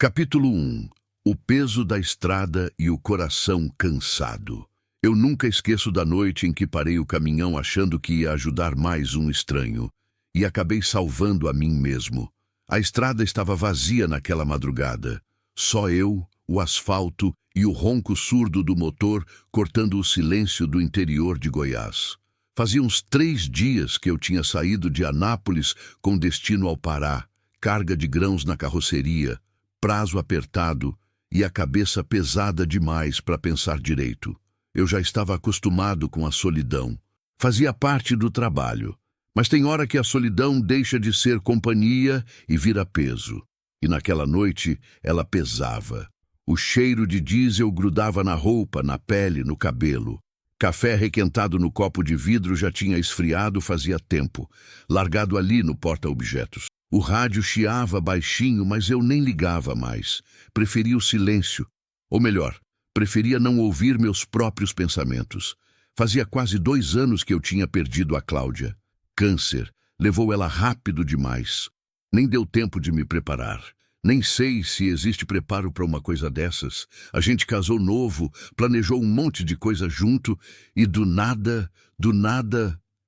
Capítulo 1. O peso da estrada e o coração cansado. Eu nunca esqueço da noite em que parei o caminhão achando que ia ajudar mais um estranho, e acabei salvando a mim mesmo. A estrada estava vazia naquela madrugada. Só eu, o asfalto e o ronco surdo do motor cortando o silêncio do interior de Goiás. Fazia uns 3 dias que eu tinha saído de Anápolis com destino ao Pará, carga de grãos na carroceria, prazo apertado e a cabeça pesada demais para pensar direito. Eu já estava acostumado com a solidão. Fazia parte do trabalho. Mas tem hora que a solidão deixa de ser companhia e vira peso. E naquela noite ela pesava. O cheiro de diesel grudava na roupa, na pele, no cabelo. Café requentado no copo de vidro já tinha esfriado fazia tempo, largado ali no porta-objetos. O rádio chiava baixinho, mas eu nem ligava mais. Preferia o silêncio. Ou melhor, preferia não ouvir meus próprios pensamentos. Fazia quase 2 anos que eu tinha perdido a Cláudia. Câncer. Levou ela rápido demais. Nem deu tempo de me preparar. Nem sei se existe preparo para uma coisa dessas. A gente casou novo, planejou um monte de coisa junto e do nada,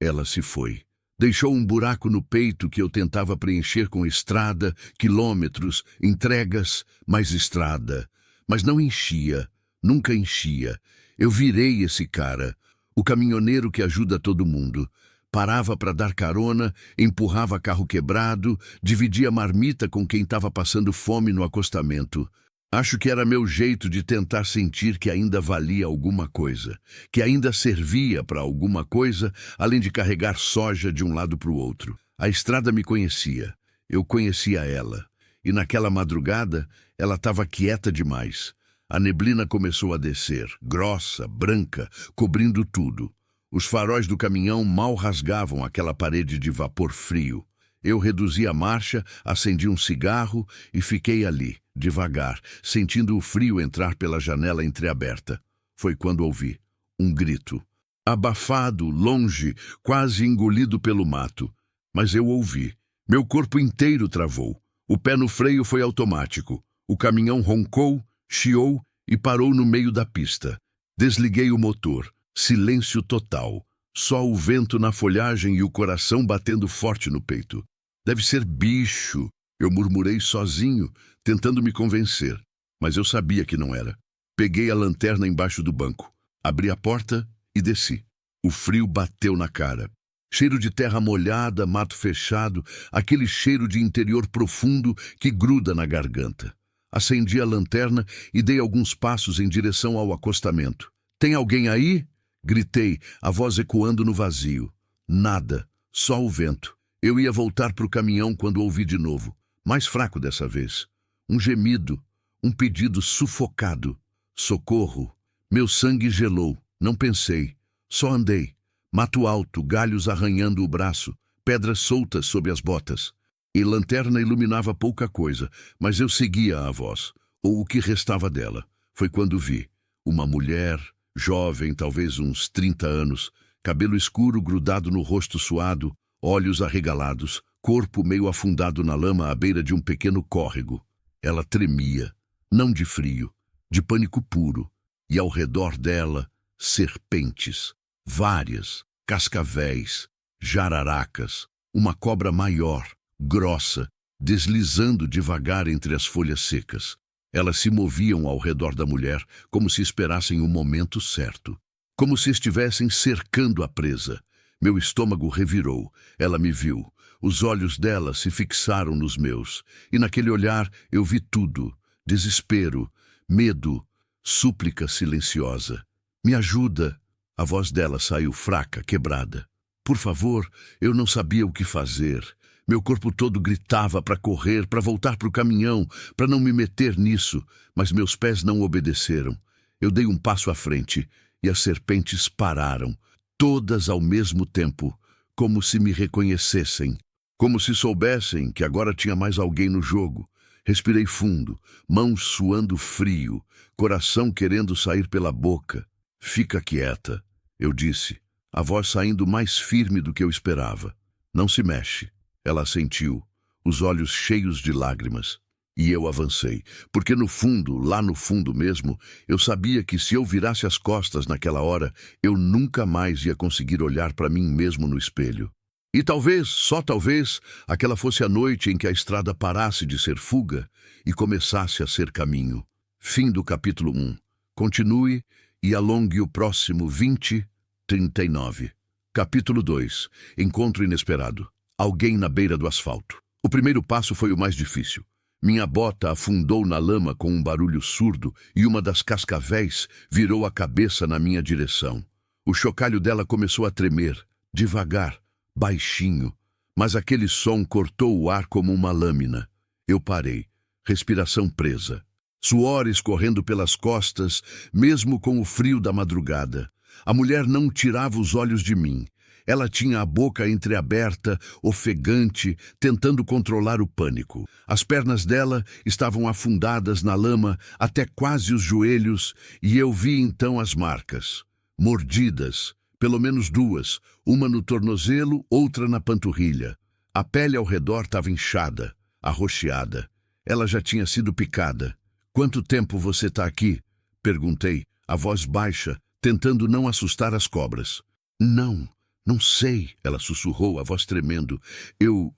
ela se foi. Deixou um buraco no peito que eu tentava preencher com estrada, quilômetros, entregas, mais estrada. Mas não enchia, nunca enchia. Eu virei esse cara, o caminhoneiro que ajuda todo mundo. Parava para dar carona, empurrava carro quebrado, dividia marmita com quem estava passando fome no acostamento. Acho que era meu jeito de tentar sentir que ainda valia alguma coisa, que ainda servia para alguma coisa, além de carregar soja de um lado para o outro. A estrada me conhecia, eu conhecia ela, e naquela madrugada ela estava quieta demais. A neblina começou a descer, grossa, branca, cobrindo tudo. Os faróis do caminhão mal rasgavam aquela parede de vapor frio. Eu reduzi a marcha, acendi um cigarro e fiquei ali, devagar, sentindo o frio entrar pela janela entreaberta. Foi quando ouvi um grito. Abafado, longe, quase engolido pelo mato. Mas eu ouvi. Meu corpo inteiro travou. O pé no freio foi automático. O caminhão roncou, chiou e parou no meio da pista. Desliguei o motor. Silêncio total. Só o vento na folhagem e o coração batendo forte no peito. Deve ser bicho, eu murmurei sozinho, tentando me convencer. Mas eu sabia que não era. Peguei a lanterna embaixo do banco, abri a porta e desci. O frio bateu na cara. Cheiro de terra molhada, mato fechado, aquele cheiro de interior profundo que gruda na garganta. Acendi a lanterna e dei alguns passos em direção ao acostamento. Tem alguém aí? Gritei, a voz ecoando no vazio. Nada, só o vento. Eu ia voltar para o caminhão quando ouvi de novo, mais fraco dessa vez. Um gemido, um pedido sufocado. Socorro. Meu sangue gelou, não pensei. Só andei. Mato alto, galhos arranhando o braço, pedras soltas sob as botas. E lanterna iluminava pouca coisa, mas eu seguia a voz, ou o que restava dela. Foi quando vi uma mulher, jovem, talvez uns 30 anos, cabelo escuro grudado no rosto suado, olhos arregalados, corpo meio afundado na lama à beira de um pequeno córrego. Ela tremia, não de frio, de pânico puro, e ao redor dela, serpentes, várias, cascavéis, jararacas, uma cobra maior, grossa, deslizando devagar entre as folhas secas. Elas se moviam ao redor da mulher como se esperassem o momento certo, como se estivessem cercando a presa. Meu estômago revirou. Ela me viu. Os olhos dela se fixaram nos meus. E naquele olhar eu vi tudo. Desespero, medo, súplica silenciosa. Me ajuda. A voz dela saiu fraca, quebrada. Por favor, eu não sabia o que fazer. Meu corpo todo gritava para correr, para voltar para o caminhão, para não me meter nisso. Mas meus pés não obedeceram. Eu dei um passo à frente e as serpentes pararam. Todas ao mesmo tempo, como se me reconhecessem, como se soubessem que agora tinha mais alguém no jogo. Respirei fundo, mãos suando frio, coração querendo sair pela boca. Fica quieta, eu disse, a voz saindo mais firme do que eu esperava. Não se mexe. Ela assentiu, os olhos cheios de lágrimas. E eu avancei, porque no fundo, lá no fundo mesmo, eu sabia que se eu virasse as costas naquela hora, eu nunca mais ia conseguir olhar para mim mesmo no espelho. E talvez, só talvez, aquela fosse a noite em que a estrada parasse de ser fuga e começasse a ser caminho. Fim do capítulo 1. Continue e alongue o próximo 39. Capítulo 2. Encontro inesperado. Alguém na beira do asfalto. O primeiro passo foi o mais difícil. Minha bota afundou na lama com um barulho surdo e uma das cascavéis virou a cabeça na minha direção. O chocalho dela começou a tremer, devagar, baixinho, mas aquele som cortou o ar como uma lâmina. Eu parei, respiração presa. Suor escorrendo pelas costas, mesmo com o frio da madrugada. A mulher não tirava os olhos de mim. Ela tinha a boca entreaberta, ofegante, tentando controlar o pânico. As pernas dela estavam afundadas na lama até quase os joelhos, e eu vi então as marcas. Mordidas, pelo menos duas, uma no tornozelo, outra na panturrilha. A pele ao redor estava inchada, arroxeada. Ela já tinha sido picada. "Quanto tempo você está aqui?" perguntei, a voz baixa, tentando não assustar as cobras. Não sei, ela sussurrou, a voz tremendo. Eu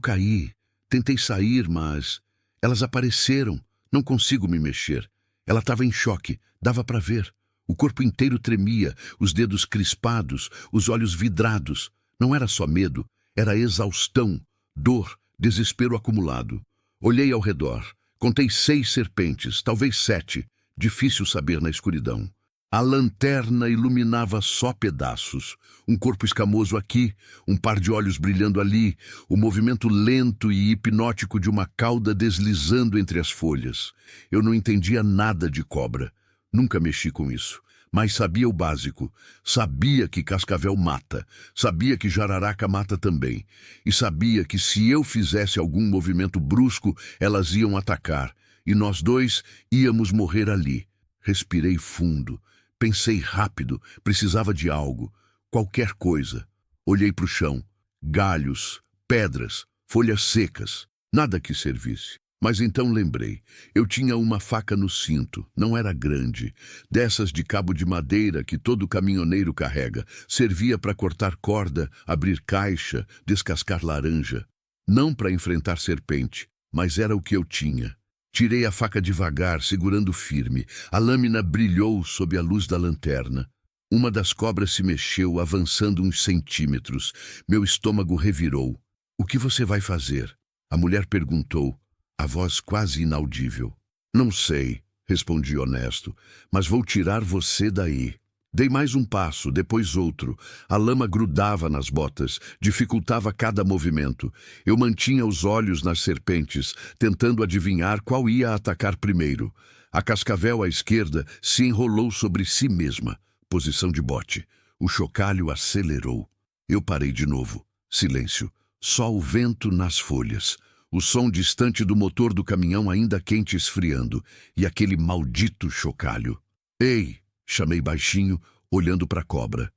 caí. Tentei sair, mas elas apareceram. Não consigo me mexer. Ela estava em choque, dava para ver. O corpo inteiro tremia, os dedos crispados, os olhos vidrados. Não era só medo, era exaustão, dor, desespero acumulado. Olhei ao redor. Contei 6 serpentes, talvez 7. Difícil saber na escuridão. A lanterna iluminava só pedaços. Um corpo escamoso aqui, um par de olhos brilhando ali, o movimento lento e hipnótico de uma cauda deslizando entre as folhas. Eu não entendia nada de cobra. Nunca mexi com isso. Mas sabia o básico. Sabia que cascavel mata. Sabia que jararaca mata também. E sabia que se eu fizesse algum movimento brusco, elas iam atacar. E nós dois íamos morrer ali. Respirei fundo. Pensei rápido, precisava de algo, qualquer coisa. Olhei para o chão, galhos, pedras, folhas secas, nada que servisse. Mas então lembrei, eu tinha uma faca no cinto, não era grande, dessas de cabo de madeira que todo caminhoneiro carrega, servia para cortar corda, abrir caixa, descascar laranja. Não para enfrentar serpente, mas era o que eu tinha. Tirei a faca devagar, segurando firme. A lâmina brilhou sob a luz da lanterna. Uma das cobras se mexeu, avançando uns centímetros. Meu estômago revirou. "O que você vai fazer?" A mulher perguntou, a voz quase inaudível. "Não sei", respondi honesto, "mas vou tirar você daí." Dei mais um passo, depois outro. A lama grudava nas botas, dificultava cada movimento. Eu mantinha os olhos nas serpentes, tentando adivinhar qual ia atacar primeiro. A cascavel à esquerda se enrolou sobre si mesma, posição de bote. O chocalho acelerou. Eu parei de novo. Silêncio. Só o vento nas folhas. O som distante do motor do caminhão ainda quente esfriando. E aquele maldito chocalho. "Ei!" chamei baixinho, olhando para a cobra.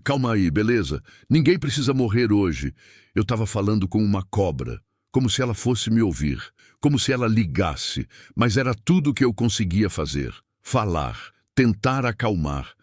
"Calma aí, beleza? Ninguém precisa morrer hoje." Eu estava falando com uma cobra, como se ela fosse me ouvir, como se ela ligasse, mas era tudo o que eu conseguia fazer. Falar, tentar acalmar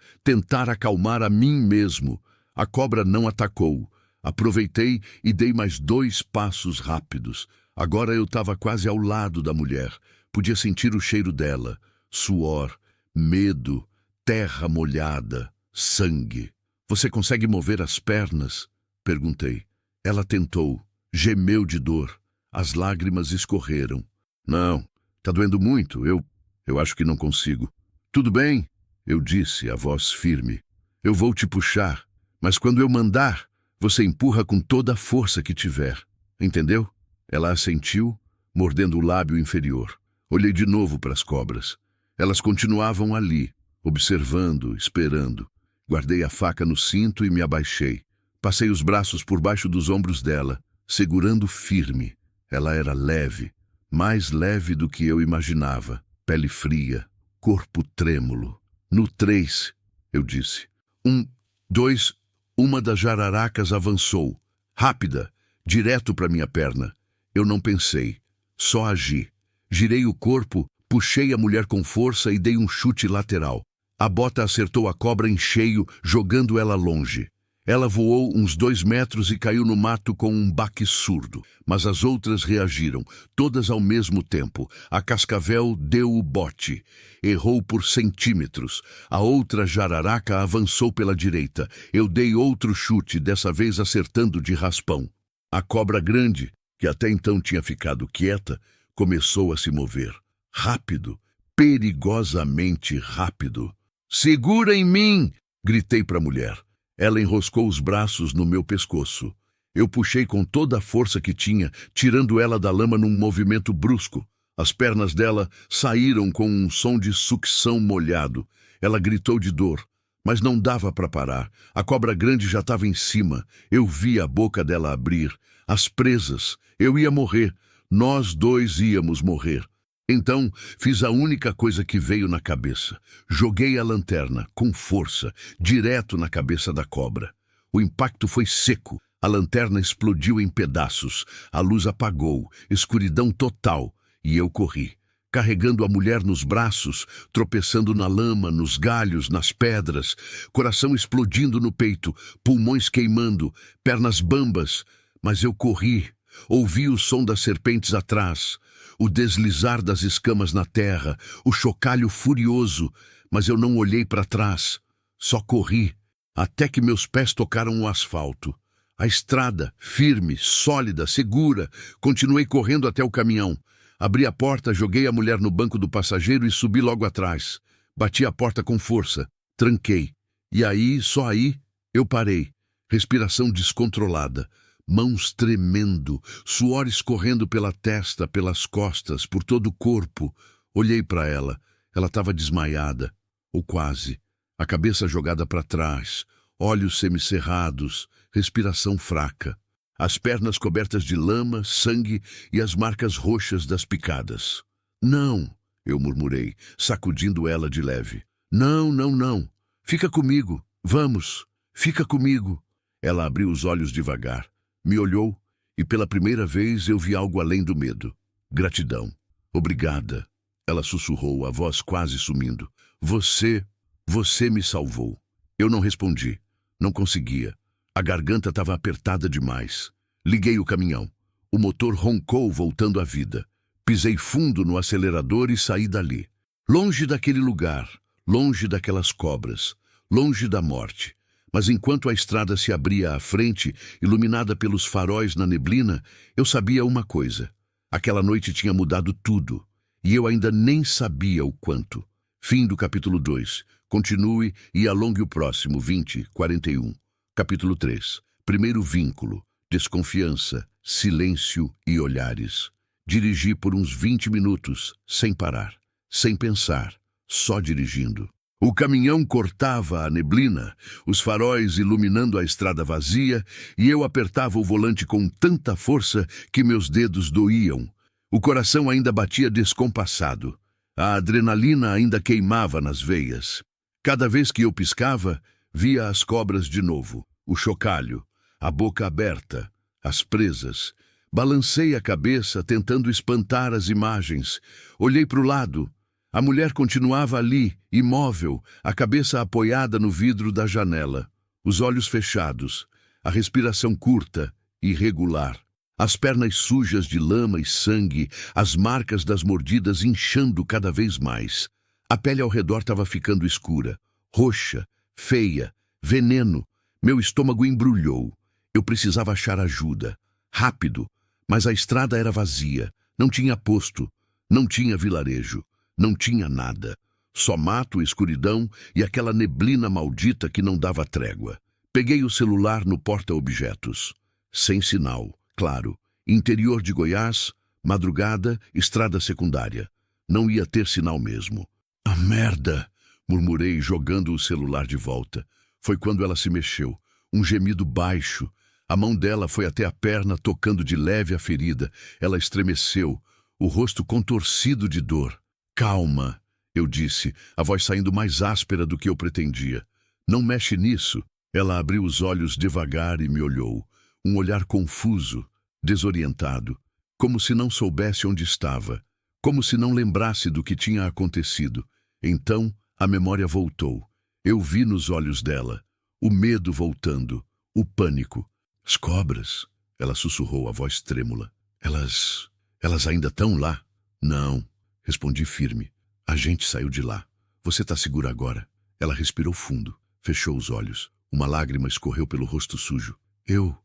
a mim mesmo. A cobra não atacou. Aproveitei e dei mais 2 passos rápidos. Agora eu estava quase ao lado da mulher. Podia sentir o cheiro dela, suor, medo, terra molhada, sangue. "Você consegue mover as pernas?" perguntei. Ela tentou, gemeu de dor. As lágrimas escorreram. "Não, tá doendo muito. Eu acho que não consigo." "Tudo bem", eu disse, a voz firme. "Eu vou te puxar, mas quando eu mandar, você empurra com toda a força que tiver. Entendeu?" Ela assentiu, mordendo o lábio inferior. Olhei de novo para as cobras. Elas continuavam ali, observando, esperando. Guardei a faca no cinto e me abaixei. Passei os braços por baixo dos ombros dela, segurando firme. Ela era leve, mais leve do que eu imaginava. Pele fria, corpo trêmulo. "No 3, eu disse. 1, 2, uma das jararacas avançou. Rápida, direto para minha perna. Eu não pensei, só agi. Girei o corpo, puxei a mulher com força e dei um chute lateral. A bota acertou a cobra em cheio, jogando ela longe. Ela voou uns 2 metros e caiu no mato com um baque surdo. Mas as outras reagiram, todas ao mesmo tempo. A cascavel deu o bote. Errou por centímetros. A outra jararaca avançou pela direita. Eu dei outro chute, dessa vez acertando de raspão. A cobra grande, que até então tinha ficado quieta, começou a se mover. Rápido, perigosamente rápido. "Segura em mim!" gritei para a mulher. Ela enroscou os braços no meu pescoço. Eu puxei com toda a força que tinha, tirando ela da lama num movimento brusco. As pernas dela saíram com um som de sucção molhado. Ela gritou de dor, mas não dava para parar. A cobra grande já estava em cima. Eu vi a boca dela abrir. As presas. Eu ia morrer. Nós dois íamos morrer. Então, fiz a única coisa que veio na cabeça. Joguei a lanterna, com força, direto na cabeça da cobra. O impacto foi seco. A lanterna explodiu em pedaços. A luz apagou, escuridão total. E eu corri, carregando a mulher nos braços, tropeçando na lama, nos galhos, nas pedras, coração explodindo no peito, pulmões queimando, pernas bambas. Mas eu corri, ouvi o som das serpentes atrás, o deslizar das escamas na terra, o chocalho furioso, mas eu não olhei para trás, só corri, até que meus pés tocaram o asfalto. A estrada, firme, sólida, segura, continuei correndo até o caminhão. Abri a porta, joguei a mulher no banco do passageiro e subi logo atrás. Bati a porta com força, tranquei. E aí, só aí, eu parei. Respiração descontrolada. Mãos tremendo, suor escorrendo pela testa, pelas costas, por todo o corpo. Olhei para ela. Ela estava desmaiada, ou quase. A cabeça jogada para trás, olhos semicerrados, respiração fraca. As pernas cobertas de lama, sangue e as marcas roxas das picadas. "Não", eu murmurei, sacudindo ela de leve. "Não, não, não. Fica comigo. Vamos. Fica comigo." Ela abriu os olhos devagar. Me olhou e pela primeira vez eu vi algo além do medo. Gratidão. "Obrigada", ela sussurrou, a voz quase sumindo. Você me salvou." Eu não respondi. Não conseguia. A garganta estava apertada demais. Liguei o caminhão. O motor roncou, voltando à vida. Pisei fundo no acelerador e saí dali. Longe daquele lugar, longe daquelas cobras, longe da morte. Mas enquanto a estrada se abria à frente, iluminada pelos faróis na neblina, eu sabia uma coisa. Aquela noite tinha mudado tudo. E eu ainda nem sabia o quanto. Fim do capítulo 2. Continue e alongue o próximo, 20:41. Capítulo 3. Primeiro vínculo. Desconfiança, silêncio e olhares. Dirigi por uns 20 minutos, sem parar, sem pensar, só dirigindo. O caminhão cortava a neblina, os faróis iluminando a estrada vazia, e eu apertava o volante com tanta força que meus dedos doíam. O coração ainda batia descompassado. A adrenalina ainda queimava nas veias. Cada vez que eu piscava, via as cobras de novo, o chocalho, a boca aberta, as presas. Balancei a cabeça, tentando espantar as imagens. Olhei para o lado. A mulher continuava ali, imóvel, a cabeça apoiada no vidro da janela, os olhos fechados, a respiração curta, irregular. As pernas sujas de lama e sangue, as marcas das mordidas inchando cada vez mais. A pele ao redor estava ficando escura, roxa, feia, veneno. Meu estômago embrulhou. Eu precisava achar ajuda. Rápido. Mas a estrada era vazia. Não tinha posto. Não tinha vilarejo. Não tinha nada. Só mato, escuridão e aquela neblina maldita que não dava trégua. Peguei o celular no porta-objetos. Sem sinal, claro. Interior de Goiás, madrugada, estrada secundária. Não ia ter sinal mesmo. "A merda!" murmurei, jogando o celular de volta. Foi quando ela se mexeu. Um gemido baixo. A mão dela foi até a perna, tocando de leve a ferida. Ela estremeceu, o rosto contorcido de dor. "Calma", eu disse, a voz saindo mais áspera do que eu pretendia. "Não mexe nisso." Ela abriu os olhos devagar e me olhou. Um olhar confuso, desorientado, como se não soubesse onde estava. como se não lembrasse do que tinha acontecido. Então, a memória voltou. Eu vi nos olhos dela, o medo voltando, o pânico. As cobras, ela sussurrou, a voz trêmula. Elas ainda estão lá? Não, respondi firme. A gente saiu de lá. Você está segura agora? Ela respirou fundo, fechou os olhos. Uma lágrima escorreu pelo rosto sujo. Eu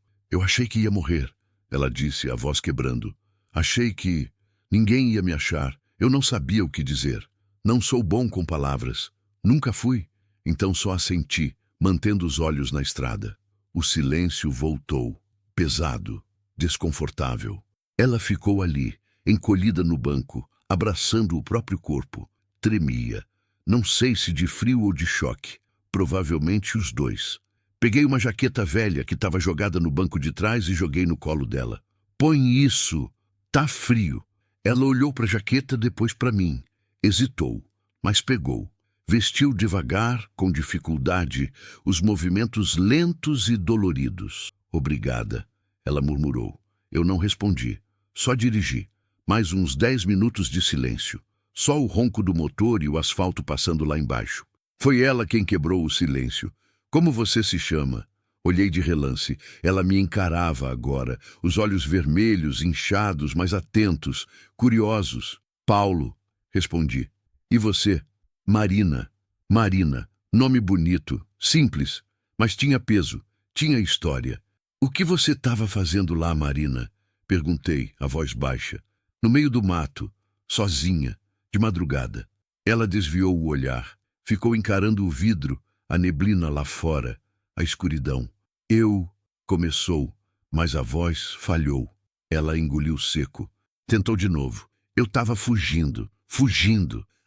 achei que ia morrer, ela disse, a voz quebrando. Achei que ninguém ia me achar. Eu não sabia o que dizer. Não sou bom com palavras. Nunca fui. Então só assenti, mantendo os olhos na estrada. O silêncio voltou, pesado, desconfortável. Ela ficou ali, encolhida no banco, abraçando o próprio corpo. Tremia. Não sei se de frio ou de choque. Provavelmente os dois. Peguei uma jaqueta velha que estava jogada no banco de trás e joguei no colo dela. Põe isso. Tá frio. Ela olhou para a jaqueta, depois para mim. Hesitou, mas pegou. Vestiu devagar, com dificuldade, os movimentos lentos e doloridos. Obrigada, ela murmurou. Eu não respondi. Só dirigi. Mais uns 10 minutos de silêncio. Só o ronco do motor e o asfalto passando lá embaixo. Foi ela quem quebrou o silêncio. Como você se chama? Olhei de relance. Ela me encarava agora, os olhos vermelhos, inchados, mas atentos, curiosos. Paulo, respondi. E você? Marina. Marina. Nome bonito, simples, mas tinha peso, tinha história. O que você estava fazendo lá, Marina? Perguntei, a voz baixa. No meio do mato, sozinha, de madrugada. Ela desviou o olhar, ficou encarando o vidro, a neblina lá fora, a escuridão. Começou, mas a voz falhou. Ela engoliu seco. Tentou de novo. Eu estava fugindo.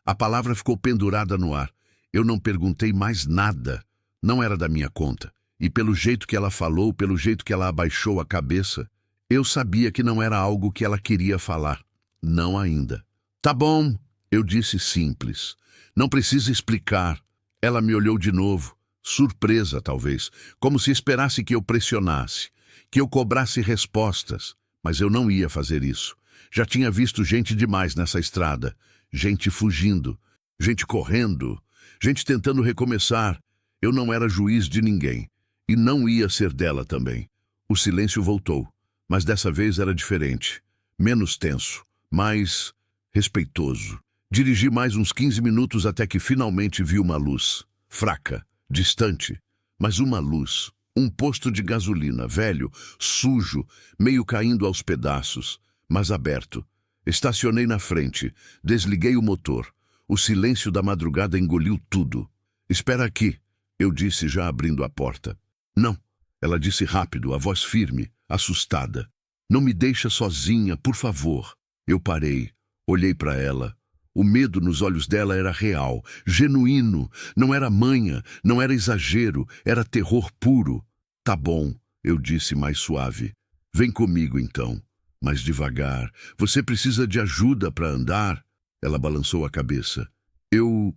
A palavra ficou pendurada no ar. Eu não perguntei mais nada. Não era da minha conta. E pelo jeito que ela falou, pelo jeito que ela abaixou a cabeça, eu sabia que não era algo que ela queria falar. Não ainda. Tá bom, eu disse simples. Não precisa explicar. Ela me olhou de novo. Surpresa, talvez, como se esperasse que eu pressionasse, que eu cobrasse respostas, mas eu não ia fazer isso. Já tinha visto gente demais nessa estrada, gente fugindo, gente correndo, gente tentando recomeçar. Eu não era juiz de ninguém, e não ia ser dela também. O silêncio voltou, mas dessa vez era diferente, menos tenso, mais respeitoso. Dirigi mais uns 15 minutos até que finalmente vi uma luz, fraca, distante, mas uma luz, um posto de gasolina, velho, sujo, meio caindo aos pedaços, mas aberto. Estacionei na frente, desliguei o motor. O silêncio da madrugada engoliu tudo. Espera aqui, eu disse já abrindo a porta. Não, ela disse rápido, a voz firme, assustada. Não me deixa sozinha, por favor. Eu parei, olhei para ela. O medo nos olhos dela era real, genuíno, não era manha, não era exagero, era terror puro. Tá bom, eu disse mais suave. Vem comigo então, mas devagar. Você precisa de ajuda para andar? Ela balançou a cabeça. Eu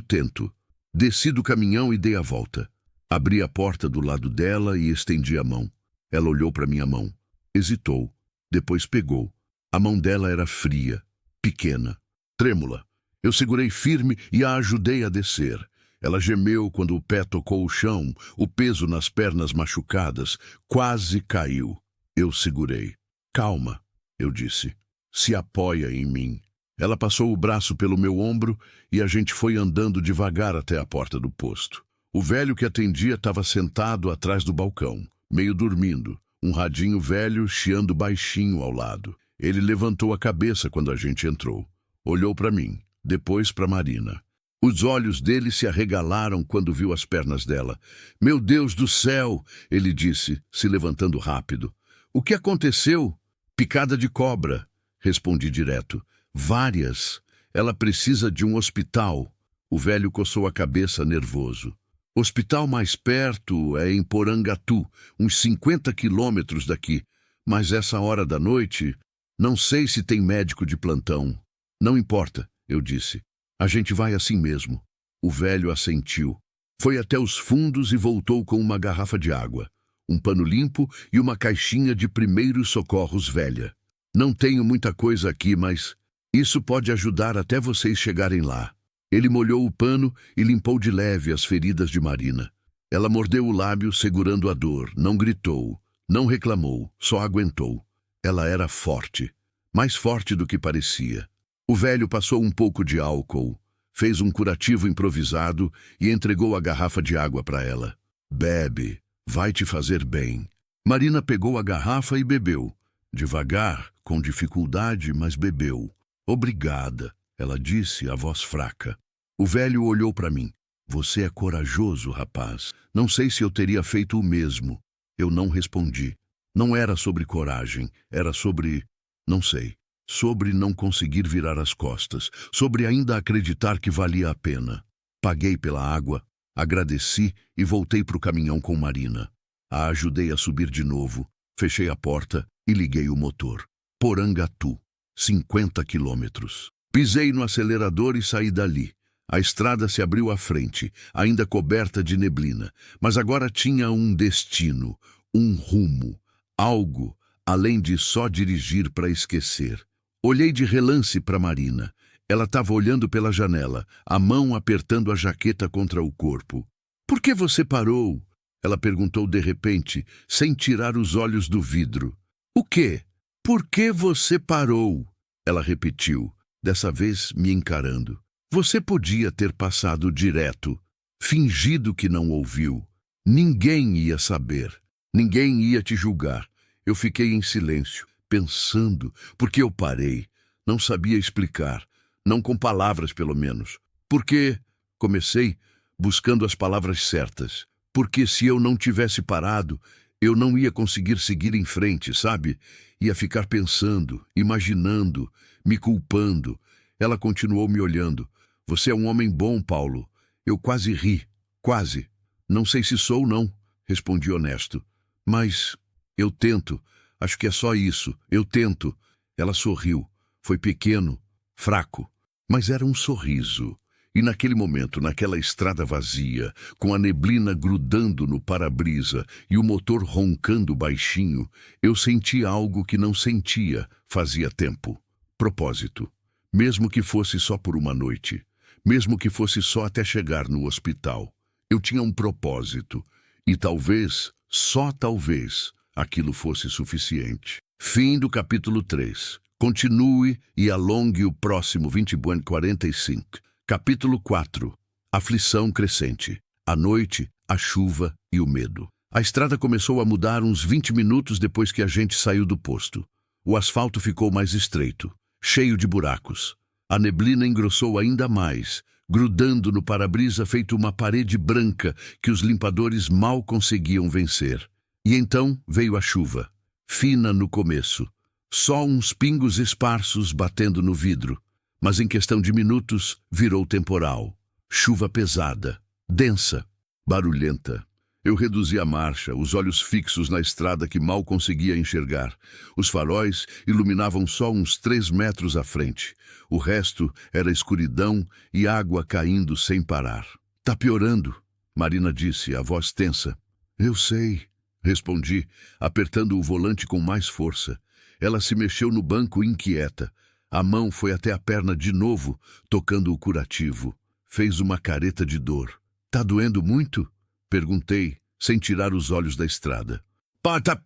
tento. Desci do caminhão e dei a volta. Abri a porta do lado dela e estendi a mão. Ela olhou para minha mão. Hesitou. Depois pegou. A mão dela era fria, pequena, trêmula. Eu segurei firme e a ajudei a descer. Ela gemeu quando o pé tocou o chão, o peso nas pernas machucadas. Quase caiu. Eu segurei. Calma, eu disse. Se apoia em mim. Ela passou o braço pelo meu ombro e a gente foi andando devagar até a porta do posto. O velho que atendia estava sentado atrás do balcão, meio dormindo, um radinho velho chiando baixinho ao lado. Ele levantou a cabeça quando a gente entrou. Olhou para mim, depois para Marina. Os olhos dele se arregalaram quando viu as pernas dela. Meu Deus do céu, ele disse, se levantando rápido. O que aconteceu? Picada de cobra, respondi direto. Várias. Ela precisa de um hospital. O velho coçou a cabeça nervoso. Hospital mais perto é em Porangatu, uns 50 quilômetros daqui. Mas essa hora da noite, não sei se tem médico de plantão. Não importa, eu disse. A gente vai assim mesmo. O velho assentiu. Foi até os fundos e voltou com uma garrafa de água, um pano limpo e uma caixinha de primeiros socorros velha. Não tenho muita coisa aqui, mas Isso pode ajudar até vocês chegarem lá. Ele molhou o pano e limpou de leve as feridas de Marina. Ela mordeu o lábio, segurando a dor. Não gritou, não reclamou, só aguentou. Ela era forte, mais forte do que parecia. O velho passou um pouco de álcool, fez um curativo improvisado e entregou a garrafa de água para ela. Bebe, vai te fazer bem. Marina pegou a garrafa e bebeu. Devagar, com dificuldade, mas bebeu. Obrigada, ela disse, a voz fraca. O velho olhou para mim. Você é corajoso, rapaz. Não sei se eu teria feito o mesmo. Eu não respondi. Não era sobre coragem, era sobre... não sei. Sobre não conseguir virar as costas, sobre ainda acreditar que valia a pena. Paguei pela água, agradeci e voltei para o caminhão com Marina. A ajudei a subir de novo, fechei a porta e liguei o motor. Porangatu, 50 quilômetros. Pisei no acelerador e saí dali. A estrada se abriu à frente, ainda coberta de neblina, mas agora tinha um destino, um rumo, algo além de só dirigir para esquecer. Olhei de relance para Marina. Ela estava olhando pela janela, a mão apertando a jaqueta contra o corpo. Por que você parou? Ela perguntou de repente, sem tirar os olhos do vidro. O quê? Por que você parou? Ela repetiu, dessa vez me encarando. Você podia ter passado direto, fingido que não ouviu. Ninguém ia saber, ninguém ia te julgar. Eu fiquei em silêncio, pensando, porque eu parei. Não sabia explicar, não com palavras pelo menos. Porque, comecei, buscando as palavras certas. Porque se eu não tivesse parado, eu não ia conseguir seguir em frente, sabe? Ia ficar pensando, imaginando, me culpando. Ela continuou me olhando. Você é um homem bom, Paulo. Eu quase ri, quase. Não sei se sou, não, respondi honesto. Mas eu tento. Acho que é só isso. Eu tento. Ela sorriu. Foi pequeno, fraco, mas era um sorriso. E naquele momento, naquela estrada vazia, com a neblina grudando no para-brisa e o motor roncando baixinho, eu senti algo que não sentia fazia tempo. Propósito. Mesmo que fosse só por uma noite. Mesmo que fosse só até chegar no hospital. Eu tinha um propósito. E talvez, só talvez, aquilo fosse suficiente. Fim do capítulo 3. Continue e alongue o próximo 20:45. Capítulo 4. Aflição crescente. A noite, a chuva e o medo. A estrada começou a mudar uns 20 minutos depois que a gente saiu do posto. O asfalto ficou mais estreito, cheio de buracos. A neblina engrossou ainda mais, grudando no para-brisa feito uma parede branca que os limpadores mal conseguiam vencer. E então veio a chuva, fina no começo. Só uns pingos esparsos batendo no vidro. Mas em questão de minutos, virou temporal. Chuva pesada, densa, barulhenta. Eu reduzi a marcha, os olhos fixos na estrada que mal conseguia enxergar. Os faróis iluminavam só uns 3 metros à frente. O resto era escuridão e água caindo sem parar. Tá piorando, Marina disse, a voz tensa. Eu sei, respondi, apertando o volante com mais força. Ela se mexeu no banco inquieta. A mão foi até a perna de novo, tocando o curativo. Fez uma careta de dor. Tá doendo muito? Perguntei, sem tirar os olhos da estrada. Pá, tá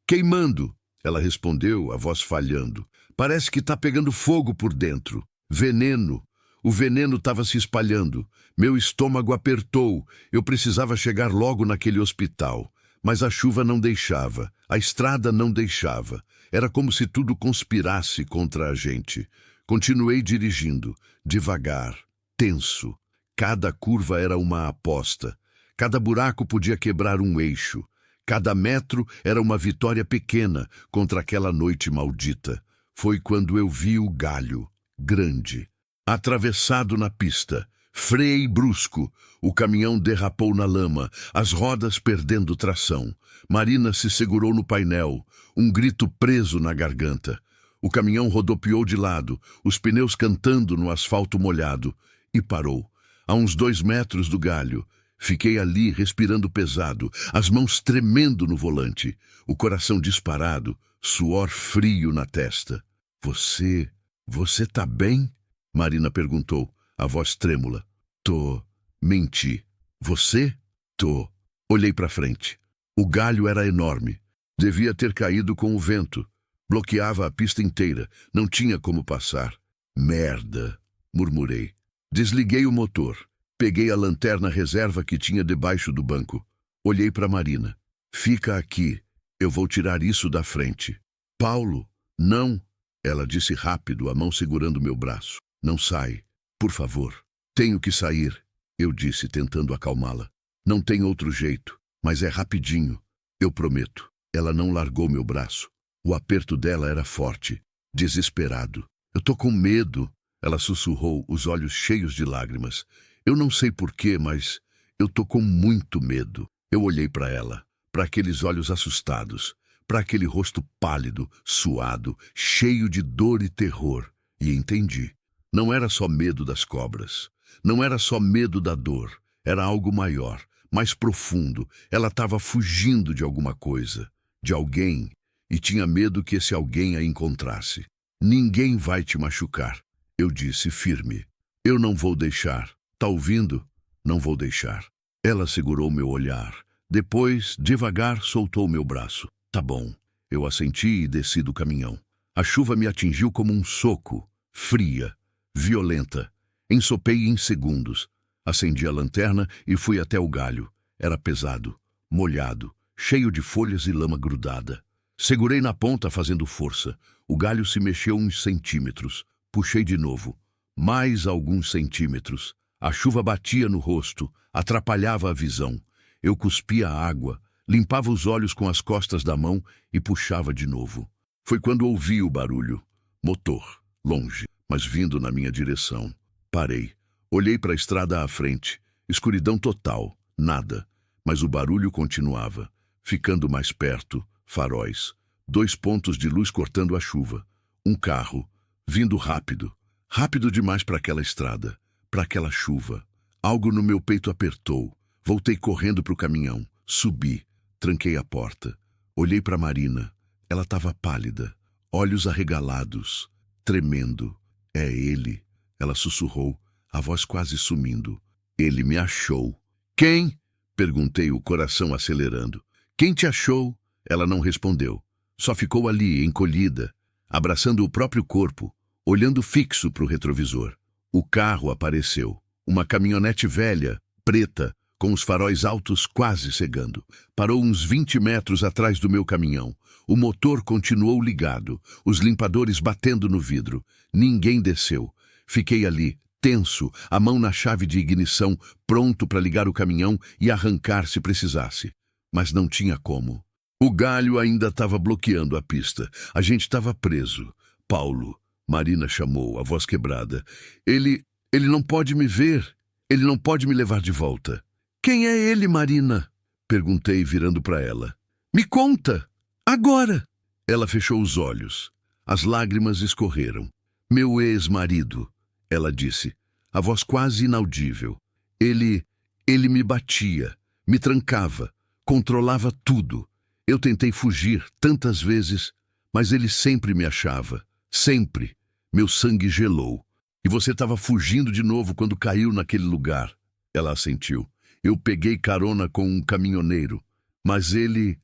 queimando, ela respondeu, a voz falhando. Parece que tá pegando fogo por dentro. Veneno. O veneno estava se espalhando. Meu estômago apertou. Eu precisava chegar logo naquele hospital. Mas a chuva não deixava. A estrada não deixava. Era como se tudo conspirasse contra a gente. Continuei dirigindo, devagar, tenso. Cada curva era uma aposta. Cada buraco podia quebrar um eixo. Cada metro era uma vitória pequena contra aquela noite maldita. Foi quando eu vi o galho, grande, atravessado na pista. Freiei brusco. O caminhão derrapou na lama, as rodas perdendo tração. Marina se segurou no painel, um grito preso na garganta. O caminhão rodopiou de lado, os pneus cantando no asfalto molhado, e parou, a uns 2 metros do galho. Fiquei ali respirando pesado, as mãos tremendo no volante, o coração disparado, suor frio na testa. Você Você tá bem? Marina perguntou, a voz trêmula. Tô. Menti. Você? Tô. Olhei para frente. O galho era enorme. Devia ter caído com o vento. Bloqueava a pista inteira. Não tinha como passar. Merda, murmurei. Desliguei o motor. Peguei a lanterna reserva que tinha debaixo do banco. Olhei para Marina. Fica aqui. Eu vou tirar isso da frente. Paulo, não. Ela disse rápido, a mão segurando meu braço. Não sai. Por favor. Tenho que sair. Eu disse, tentando acalmá-la. Não tem outro jeito, mas é rapidinho. Eu prometo. Ela não largou meu braço. O aperto dela era forte, desesperado. Eu tô com medo, ela sussurrou, os olhos cheios de lágrimas. Eu não sei porquê, mas eu tô com muito medo. Eu olhei para ela, para aqueles olhos assustados, para aquele rosto pálido, suado, cheio de dor e terror, e entendi. Não era só medo das cobras. Não era só medo da dor. Era algo maior, mais profundo. Ela estava fugindo de alguma coisa, de alguém, e tinha medo que esse alguém a encontrasse. Ninguém vai te machucar, eu disse firme. Eu não vou deixar. Tá ouvindo? Não vou deixar. Ela segurou meu olhar. Depois, devagar, soltou meu braço. Tá bom. Eu assenti e desci do caminhão. A chuva me atingiu como um soco, fria, violenta. Ensopei em segundos. Acendi a lanterna e fui até o galho. Era pesado, molhado, cheio de folhas e lama grudada. Segurei na ponta fazendo força. O galho se mexeu uns centímetros. Puxei de novo. Mais alguns centímetros. A chuva batia no rosto, atrapalhava a visão. Eu cuspia água, limpava os olhos com as costas da mão e puxava de novo. Foi quando ouvi o barulho. Motor, longe, mas vindo na minha direção. Parei. Olhei para a estrada à frente. Escuridão total. Nada. Mas o barulho continuava. Ficando mais perto, faróis. 2 pontos de luz cortando a chuva. Um carro. Vindo rápido. Rápido demais para aquela estrada. Para aquela chuva. Algo no meu peito apertou. Voltei correndo para o caminhão. Subi. Tranquei a porta. Olhei para Marina. Ela estava pálida. Olhos arregalados. Tremendo. É ele. Ela sussurrou, a voz quase sumindo. Ele me achou. Quem? Perguntei, o coração acelerando. Quem te achou? Ela não respondeu. Só ficou ali, encolhida, abraçando o próprio corpo, olhando fixo para o retrovisor. O carro apareceu. Uma caminhonete velha, preta, com os faróis altos quase cegando. Parou uns 20 metros atrás do meu caminhão. O motor continuou ligado, os limpadores batendo no vidro. Ninguém desceu. Fiquei ali, tenso, a mão na chave de ignição, pronto para ligar o caminhão e arrancar se precisasse. Mas não tinha como. O galho ainda estava bloqueando a pista. A gente estava preso. Paulo, Marina chamou, a voz quebrada. Ele não pode me ver. Ele não pode me levar de volta. Quem é ele, Marina? Perguntei, virando para ela. Me conta! Agora! Ela fechou os olhos. As lágrimas escorreram. Meu ex-marido. Ela disse, a voz quase inaudível. Ele me batia, me trancava, controlava tudo. Eu tentei fugir tantas vezes, mas ele sempre me achava. Sempre. Meu sangue gelou. E você estava fugindo de novo quando caiu naquele lugar. Ela assentiu. Eu peguei carona com um caminhoneiro, mas ele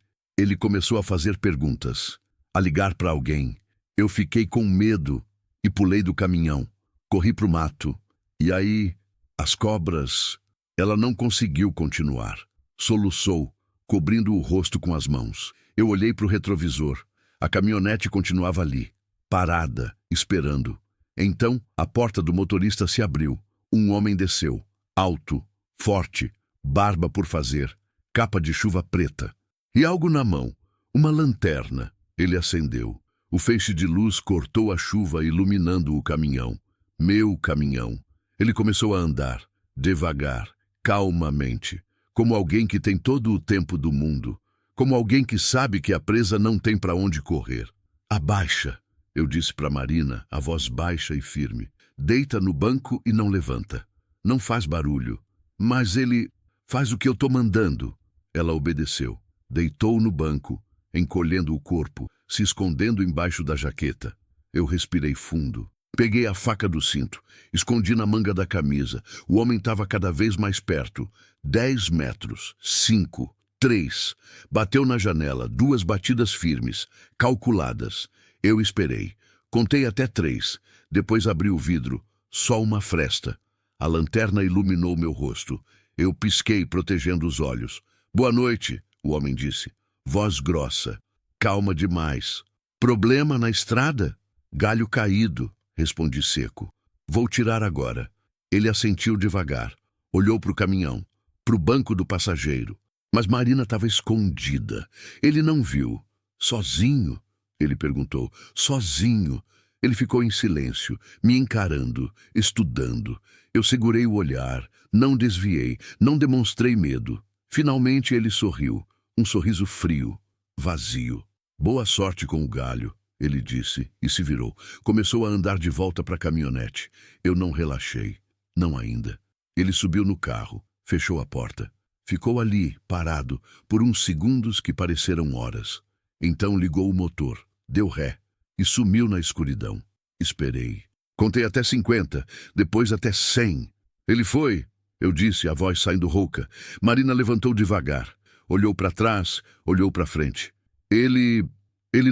começou a fazer perguntas, a ligar para alguém. Eu fiquei com medo e pulei do caminhão. Corri para o mato. E aí, as cobras... Ela não conseguiu continuar. Soluçou, cobrindo o rosto com as mãos. Eu olhei para o retrovisor. A caminhonete continuava ali, parada, esperando. Então, a porta do motorista se abriu. Um homem desceu. Alto, forte, barba por fazer, capa de chuva preta. E algo na mão. Uma lanterna. Ele acendeu. O feixe de luz cortou a chuva, iluminando o caminhão. Meu caminhão. Ele começou a andar, devagar, calmamente, como alguém que tem todo o tempo do mundo, como alguém que sabe que a presa não tem para onde correr. Abaixa, eu disse para Marina, a voz baixa e firme. Deita no banco e não levanta. Não faz barulho. Mas ele faz o que eu tô mandando. Ela obedeceu. Deitou no banco, encolhendo o corpo, se escondendo embaixo da jaqueta. Eu respirei fundo. Peguei a faca do cinto, escondi na manga da camisa. O homem estava cada vez mais perto. 10 metros, 5, 3. Bateu na janela, 2 batidas firmes, calculadas. Eu esperei. Contei até 3. Depois abri o vidro. Só uma fresta. A lanterna iluminou meu rosto. Eu pisquei, protegendo os olhos. Boa noite, o homem disse. Voz grossa. Calma demais. Problema na estrada? Galho caído, respondi seco. Vou tirar agora. Ele assentiu devagar. Olhou para o caminhão, para o banco do passageiro. Mas Marina estava escondida. Ele não viu. Sozinho? Ele perguntou. Sozinho. Ele ficou em silêncio, me encarando, estudando. Eu segurei o olhar, não desviei, não demonstrei medo. Finalmente ele sorriu, um sorriso frio, vazio. Boa sorte com o galho, ele disse e se virou. Começou a andar de volta para a caminhonete. Eu não relaxei, não ainda. Ele subiu no carro, fechou a porta. Ficou ali, parado, por uns segundos que pareceram horas. Então ligou o motor, deu ré e sumiu na escuridão. Esperei. Contei até 50, depois até 100. Ele foi, eu disse, a voz saindo rouca. Marina levantou devagar. Olhou para trás, olhou para frente. Ele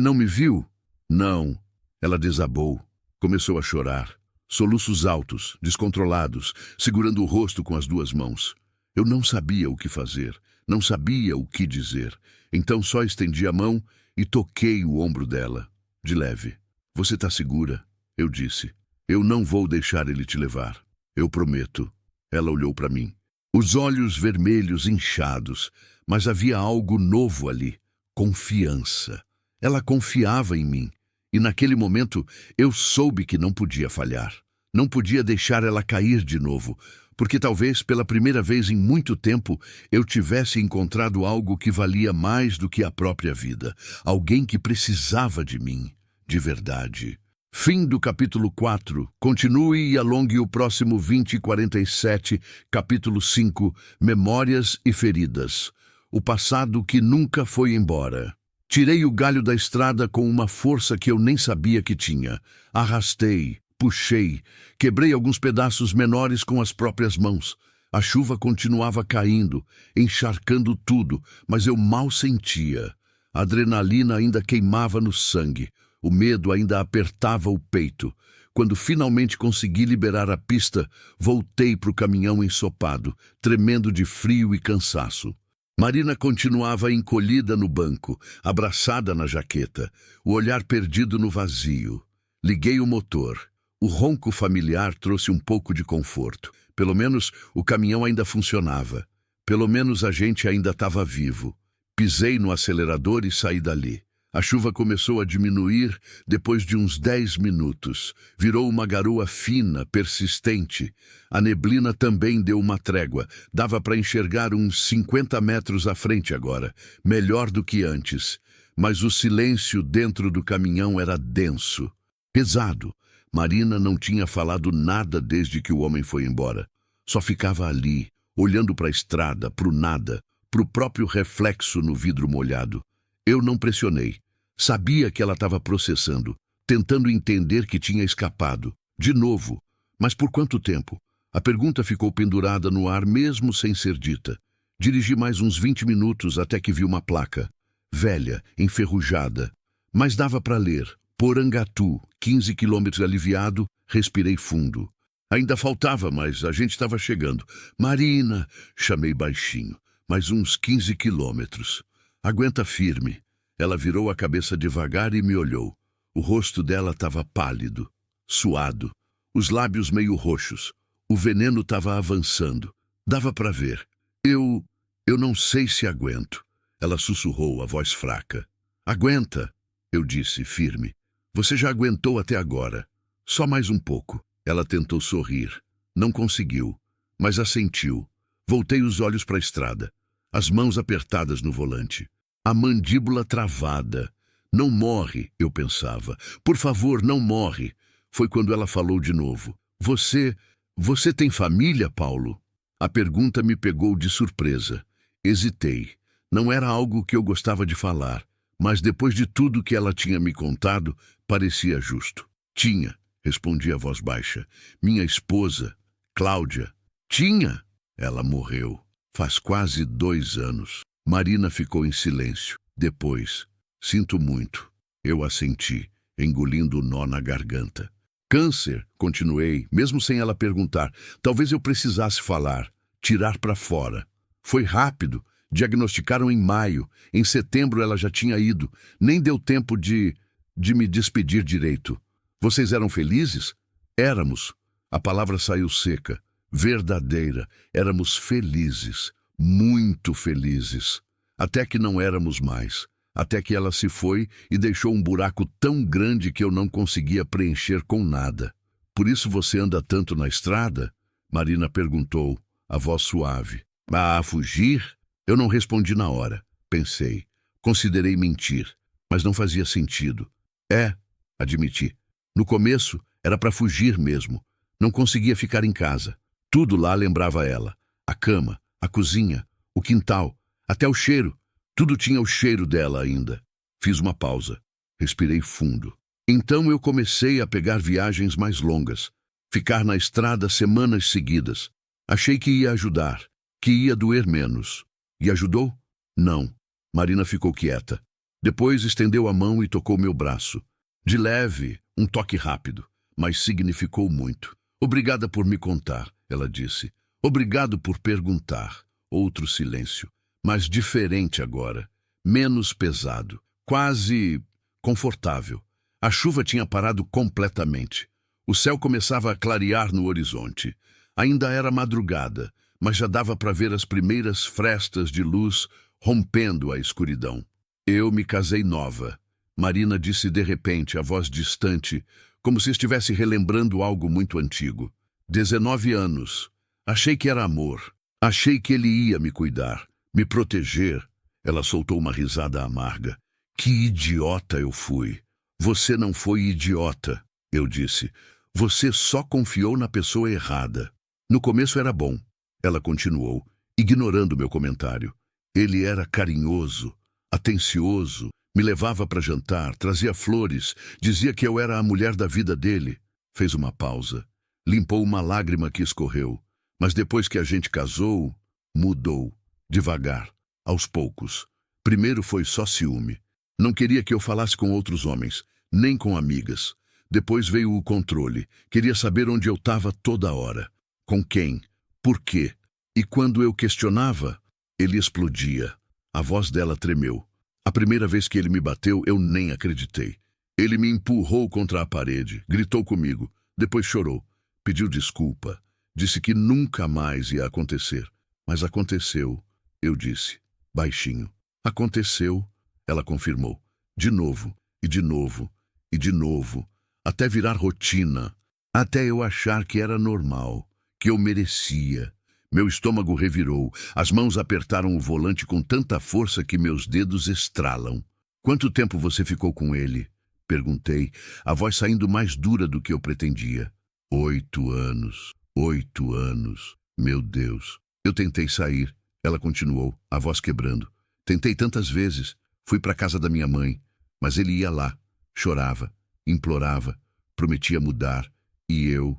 não me viu? Não. Ela desabou. Começou a chorar. Soluços altos, descontrolados, segurando o rosto com as 2 mãos. Eu não sabia o que fazer, não sabia o que dizer. Então só estendi a mão e toquei o ombro dela, de leve. Você está segura? Eu disse. Eu não vou deixar ele te levar. Eu prometo. Ela olhou para mim. Os olhos vermelhos inchados, mas havia algo novo ali. Confiança. Ela confiava em mim. E naquele momento eu soube que não podia falhar. Não podia deixar ela cair de novo, porque talvez pela primeira vez em muito tempo eu tivesse encontrado algo que valia mais do que a própria vida. Alguém que precisava de mim, de verdade. Fim do capítulo 4. Continue e alongue o próximo 2047, capítulo 5, Memórias e Feridas. O passado que nunca foi embora. Tirei o galho da estrada com uma força que eu nem sabia que tinha. Arrastei, puxei, quebrei alguns pedaços menores com as próprias mãos. A chuva continuava caindo, encharcando tudo, mas eu mal sentia. A adrenalina ainda queimava no sangue. O medo ainda apertava o peito. Quando finalmente consegui liberar a pista, voltei para o caminhão ensopado, tremendo de frio e cansaço. Marina continuava encolhida no banco, abraçada na jaqueta, o olhar perdido no vazio. Liguei o motor. O ronco familiar trouxe um pouco de conforto. Pelo menos o caminhão ainda funcionava. Pelo menos a gente ainda estava vivo. Pisei no acelerador e saí dali. A chuva começou a diminuir depois de uns 10 minutos. Virou uma garoa fina, persistente. A neblina também deu uma trégua. Dava para enxergar uns 50 metros à frente agora. Melhor do que antes. Mas o silêncio dentro do caminhão era denso. Pesado. Marina não tinha falado nada desde que o homem foi embora. Só ficava ali, olhando para a estrada, para o nada, para o próprio reflexo no vidro molhado. Eu não pressionei. Sabia que ela estava processando, tentando entender que tinha escapado. De novo. Mas por quanto tempo? A pergunta ficou pendurada no ar mesmo sem ser dita. Dirigi mais uns 20 minutos até que vi uma placa. Velha, enferrujada. Mas dava para ler. Porangatu, 15 quilômetros aliviado, respirei fundo. Ainda faltava, mas a gente estava chegando. Marina, chamei baixinho. Mais uns 15 quilômetros. Aguenta firme. Ela virou a cabeça devagar e me olhou. O rosto dela estava pálido, suado, os lábios meio roxos. O veneno estava avançando. Dava para ver. Eu não sei se aguento. Ela sussurrou, a voz fraca. Aguenta, eu disse, firme. Você já aguentou até agora. Só mais um pouco. Ela tentou sorrir. Não conseguiu, mas assentiu. Voltei os olhos para a estrada. As mãos apertadas no volante. A mandíbula travada. Não morre, eu pensava. Por favor, não morre. Foi quando ela falou de novo. Você tem família, Paulo? A pergunta me pegou de surpresa. Hesitei. Não era algo que eu gostava de falar, mas depois de tudo que ela tinha me contado, parecia justo. Tinha, respondi a voz baixa. Minha esposa, Cláudia. Tinha? Ela morreu. Faz quase 2 anos. Marina ficou em silêncio. Depois, sinto muito. Eu assenti, engolindo o nó na garganta. Câncer, continuei, mesmo sem ela perguntar. Talvez eu precisasse falar, tirar para fora. Foi rápido. Diagnosticaram em maio. Em setembro ela já tinha ido. Nem deu tempo de me despedir direito. Vocês eram felizes? Éramos. A palavra saiu seca. Verdadeira. Éramos felizes. Muito felizes. Até que não éramos mais. Até que ela se foi e deixou um buraco tão grande que eu não conseguia preencher com nada. Por isso você anda tanto na estrada? Marina perguntou, a voz suave. A fugir? Eu não respondi na hora. Pensei. Considerei mentir. Mas não fazia sentido. Admiti. No começo, era para fugir mesmo. Não conseguia ficar em casa. Tudo lá lembrava ela. A cama, a cozinha, o quintal, até o cheiro. Tudo tinha o cheiro dela ainda. Fiz uma pausa. Respirei fundo. Então eu comecei a pegar viagens mais longas. Ficar na estrada semanas seguidas. Achei que ia ajudar, que ia doer menos. E ajudou? Não. Marina ficou quieta. Depois estendeu a mão e tocou meu braço. De leve, um toque rápido, mas significou muito. Obrigada por me contar, ela disse. Obrigado por perguntar. Outro silêncio. Mas diferente agora. Menos pesado. Quase confortável. A chuva tinha parado completamente. O céu começava a clarear no horizonte. Ainda era madrugada, mas já dava para ver as primeiras frestas de luz rompendo a escuridão. Eu me casei nova. Marina disse de repente, a voz distante, como se estivesse relembrando algo muito antigo. 19 anos. Achei que era amor. Achei que ele ia me cuidar, me proteger. Ela soltou uma risada amarga. Que idiota eu fui. Você não foi idiota, eu disse. Você só confiou na pessoa errada. No começo era bom. Ela continuou, ignorando meu comentário. Ele era carinhoso, atencioso, me levava para jantar, trazia flores, dizia que eu era a mulher da vida dele. Fez uma pausa, limpou uma lágrima que escorreu. Mas depois que a gente casou, mudou, devagar, aos poucos. Primeiro foi só ciúme. Não queria que eu falasse com outros homens, nem com amigas. Depois veio o controle. Queria saber onde eu estava toda hora. Com quem? Por quê? E quando eu questionava, ele explodia. A voz dela tremeu. A primeira vez que ele me bateu, eu nem acreditei. Ele me empurrou contra a parede, gritou comigo, depois chorou, pediu desculpa, disse que nunca mais ia acontecer. Mas aconteceu, eu disse, baixinho. Aconteceu, ela confirmou. De novo, e de novo, e de novo, até virar rotina, até eu achar que era normal, que eu merecia. Meu estômago revirou, as mãos apertaram o volante com tanta força que meus dedos estralam. Quanto tempo você ficou com ele? Perguntei, a voz saindo mais dura do que eu pretendia. 8 anos, 8 anos, meu Deus. Eu tentei sair, ela continuou, a voz quebrando. Tentei tantas vezes, fui para a casa da minha mãe, mas ele ia lá, chorava, implorava, prometia mudar, e eu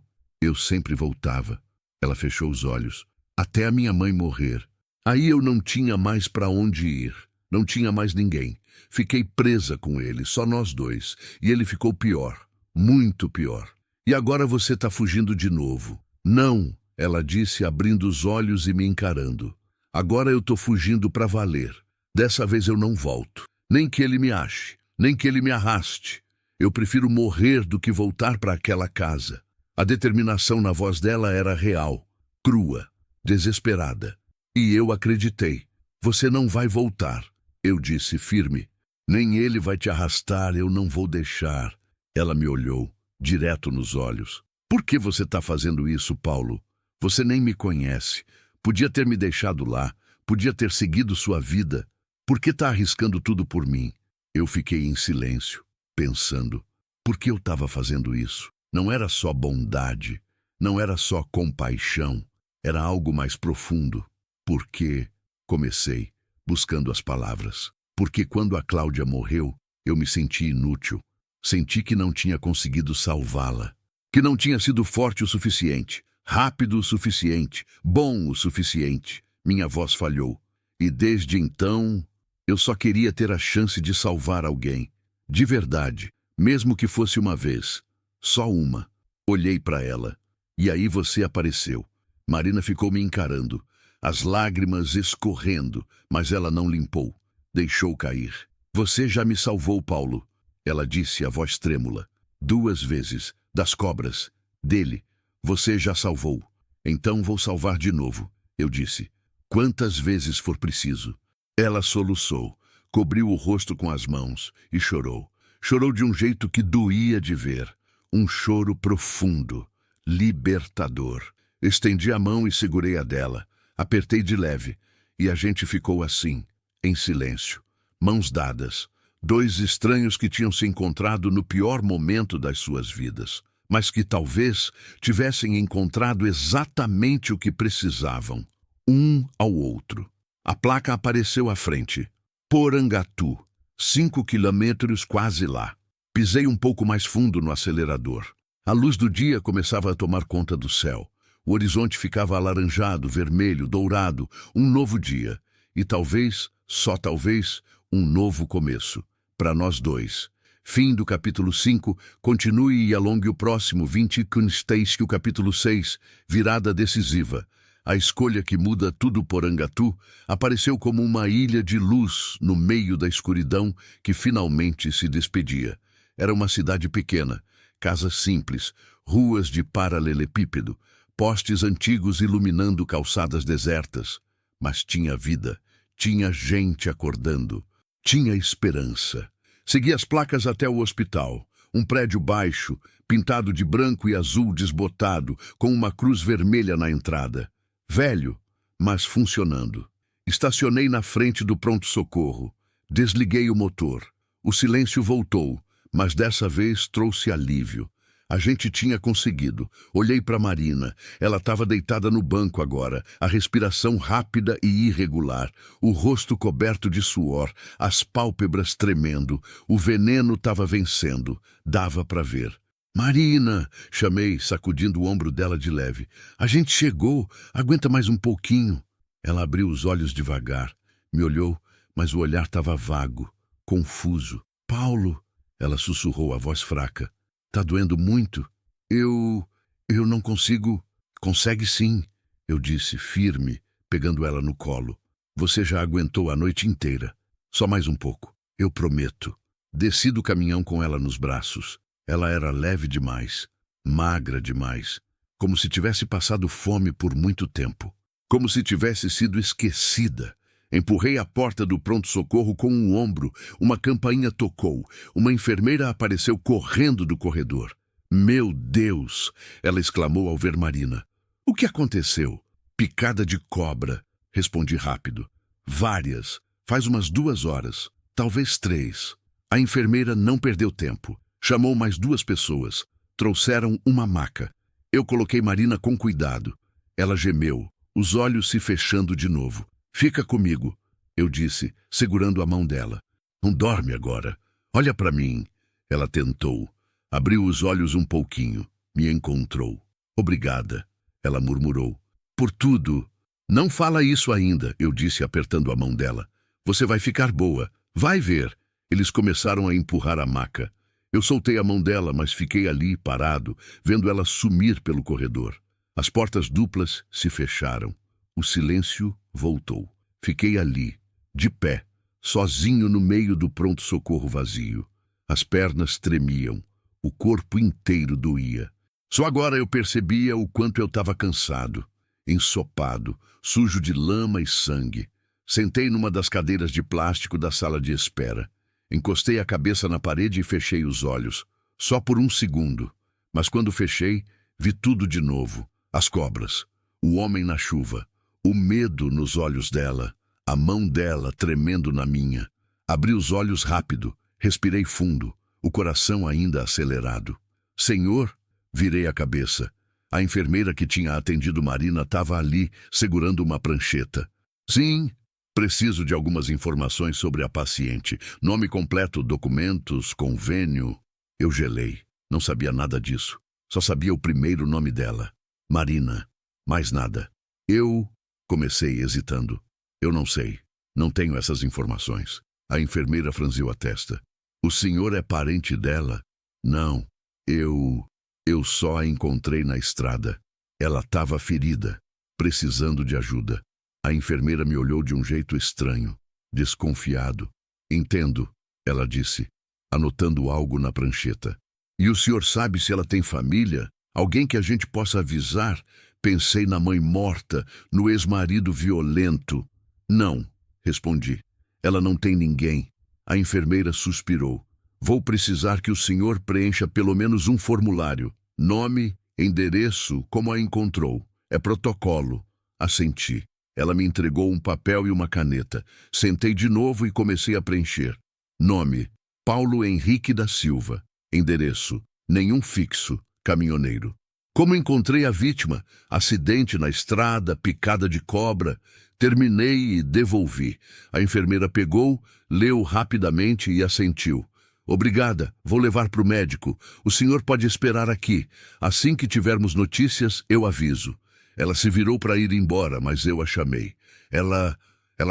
sempre voltava. Ela fechou os olhos. Até a minha mãe morrer. Aí eu não tinha mais para onde ir. Não tinha mais ninguém. Fiquei presa com ele, só nós dois. E ele ficou pior. Muito pior. E agora você está fugindo de novo. Não, ela disse, abrindo os olhos e me encarando. Agora eu estou fugindo para valer. Dessa vez eu não volto. Nem que ele me ache. Nem que ele me arraste. Eu prefiro morrer do que voltar para aquela casa. A determinação na voz dela era real. Crua. Desesperada. E eu acreditei. Você não vai voltar, eu disse firme. Nem ele vai te arrastar, eu não vou deixar. Ela me olhou, direto nos olhos. Por que você está fazendo isso, Paulo? Você nem me conhece. Podia ter me deixado lá, podia ter seguido sua vida. Por que está arriscando tudo por mim? Eu fiquei em silêncio, pensando. Por que eu estava fazendo isso? Não era só bondade, não era só compaixão. Era algo mais profundo. Porque, comecei, buscando as palavras. Porque quando a Cláudia morreu, eu me senti inútil. Senti que não tinha conseguido salvá-la. que não tinha sido forte o suficiente, rápido o suficiente, bom o suficiente. Minha voz falhou. E desde então, eu só queria ter a chance de salvar alguém. De verdade, mesmo que fosse uma vez. Só uma. Olhei para ela. E aí você apareceu. Marina ficou me encarando, as lágrimas escorrendo, mas ela não limpou. Deixou cair. Você já me salvou, Paulo. Ela disse, a voz trêmula. 2 vezes. Das cobras. Dele. Você já salvou. Então vou salvar de novo. Eu disse. Quantas vezes for preciso. Ela soluçou, cobriu o rosto com as mãos e chorou. Chorou de um jeito que doía de ver. Um choro profundo, libertador. Estendi a mão e segurei a dela. Apertei de leve. E a gente ficou assim, em silêncio. Mãos dadas. 2 estranhos que tinham se encontrado no pior momento das suas vidas, mas que talvez tivessem encontrado exatamente o que precisavam, um ao outro. A placa apareceu à frente. Porangatu. 5 quilômetros quase lá. Pisei um pouco mais fundo no acelerador. A luz do dia começava a tomar conta do céu. O horizonte ficava alaranjado, vermelho, dourado. Um novo dia. E talvez, só talvez, um novo começo. Para nós dois. Fim do capítulo 5. Continue e alongue o próximo 20 Kunsteis que o capítulo 6. Virada decisiva. A escolha que muda tudo Porangatu apareceu como uma ilha de luz no meio da escuridão que finalmente se despedia. Era uma cidade pequena, casas simples, ruas de paralelepípedo, postes antigos iluminando calçadas desertas. Mas tinha vida, tinha gente acordando, tinha esperança. Segui as placas até o hospital, um prédio baixo, pintado de branco e azul desbotado, com uma cruz vermelha na entrada. Velho, mas funcionando. Estacionei na frente do pronto-socorro. Desliguei o motor. O silêncio voltou, mas dessa vez trouxe alívio. A gente tinha conseguido. Olhei para Marina. Ela estava deitada no banco agora, a respiração rápida e irregular, o rosto coberto de suor, as pálpebras tremendo. O veneno estava vencendo. Dava para ver. Marina, chamei, sacudindo o ombro dela de leve. A gente chegou, aguenta mais um pouquinho. Ela abriu os olhos devagar, me olhou, mas o olhar estava vago, confuso. Paulo, ela sussurrou a voz fraca. Tá doendo muito? Eu não consigo. Consegue sim, eu disse, firme, pegando ela no colo. Você já aguentou a noite inteira. Só mais um pouco, eu prometo. Desci do caminhão com ela nos braços. Ela era leve demais, magra demais, como se tivesse passado fome por muito tempo, como se tivesse sido esquecida. Empurrei a porta do pronto-socorro com um ombro, uma campainha tocou, uma enfermeira apareceu correndo do corredor. Meu Deus! Ela exclamou ao ver Marina. O que aconteceu? Picada de cobra, respondi rápido. Várias, faz umas 2 horas, talvez 3. A enfermeira não perdeu tempo. Chamou mais 2 pessoas. Trouxeram uma maca. Eu coloquei Marina com cuidado. Ela gemeu, os olhos se fechando de novo. Fica comigo, eu disse, segurando a mão dela. Não dorme agora. Olha para mim. Ela tentou. Abriu os olhos um pouquinho. Me encontrou. Obrigada, ela murmurou. Por tudo. Não fala isso ainda, eu disse, apertando a mão dela. Você vai ficar boa. Vai ver. Eles começaram a empurrar a maca. Eu soltei a mão dela, mas fiquei ali, parado, vendo ela sumir pelo corredor. As portas duplas se fecharam. O silêncio voltou. Fiquei ali, de pé, sozinho no meio do pronto-socorro vazio. As pernas tremiam. O corpo inteiro doía. Só agora eu percebia o quanto eu estava cansado, ensopado, sujo de lama e sangue. Sentei numa das cadeiras de plástico da sala de espera. Encostei a cabeça na parede e fechei os olhos. Só por um segundo. Mas quando fechei, vi tudo de novo. As cobras. O homem na chuva. O medo nos olhos dela. A mão dela tremendo na minha. Abri os olhos rápido. Respirei fundo. O coração ainda acelerado. Senhor, virei a cabeça. A enfermeira que tinha atendido Marina estava ali, segurando uma prancheta. Sim, preciso de algumas informações sobre a paciente. Nome completo, documentos, convênio. Eu gelei. Não sabia nada disso. Só sabia o primeiro nome dela. Marina. Mais nada. Comecei hesitando. Eu não sei. Não tenho essas informações. A enfermeira franziu a testa. O senhor é parente dela? Não. Eu só a encontrei na estrada. Ela estava ferida, precisando de ajuda. A enfermeira me olhou de um jeito estranho, desconfiado. Entendo, ela disse, anotando algo na prancheta. E o senhor sabe se ela tem família? Alguém que a gente possa avisar? Pensei na mãe morta, no ex-marido violento. Não, respondi. Ela não tem ninguém. A enfermeira suspirou. Vou precisar que o senhor preencha pelo menos um formulário. Nome, endereço, como a encontrou. É protocolo. Assenti. Ela me entregou um papel e uma caneta. Sentei de novo e comecei a preencher. Nome, Paulo Henrique da Silva. Endereço, nenhum fixo, caminhoneiro. Como encontrei a vítima? Acidente na estrada, picada de cobra. Terminei e devolvi. A enfermeira pegou, leu rapidamente e assentiu. Obrigada, vou levar para o médico. O senhor pode esperar aqui. Assim que tivermos notícias, eu aviso. Ela se virou para ir embora, mas eu a chamei. Ela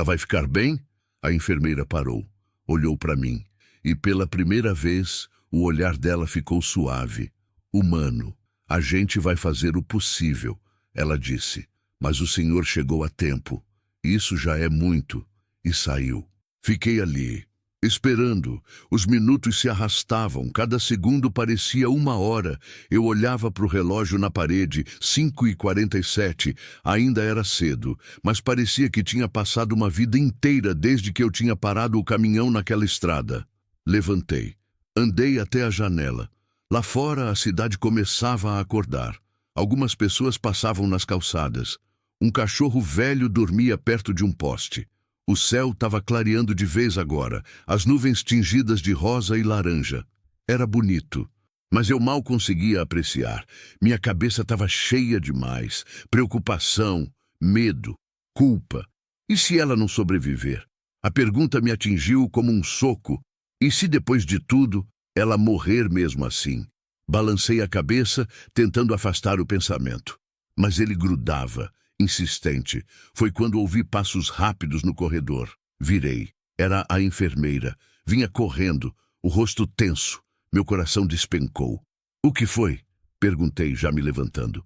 vai ficar bem? A enfermeira parou, olhou para mim. E pela primeira vez, o olhar dela ficou suave, humano. A gente vai fazer o possível, ela disse. Mas o senhor chegou a tempo. Isso já é muito. E saiu. Fiquei ali, esperando. Os minutos se arrastavam, cada segundo parecia 1 hora. Eu olhava para o relógio na parede, 5h47. Ainda era cedo, mas parecia que tinha passado uma vida inteira desde que eu tinha parado o caminhão naquela estrada. Levantei. Andei até a janela. Lá fora a cidade começava a acordar. Algumas pessoas passavam nas calçadas. Um cachorro velho dormia perto de um poste. O céu estava clareando de vez agora, as nuvens tingidas de rosa e laranja. Era bonito, mas eu mal conseguia apreciar. Minha cabeça estava cheia demais. Preocupação, medo, culpa. E se ela não sobreviver? A pergunta me atingiu como um soco. E se depois de tudo, ela morrer mesmo assim? Balancei a cabeça, tentando afastar o pensamento. Mas ele grudava, insistente. Foi quando ouvi passos rápidos no corredor. Virei. Era a enfermeira. Vinha correndo, o rosto tenso. Meu coração despencou. O que foi? Perguntei, já me levantando.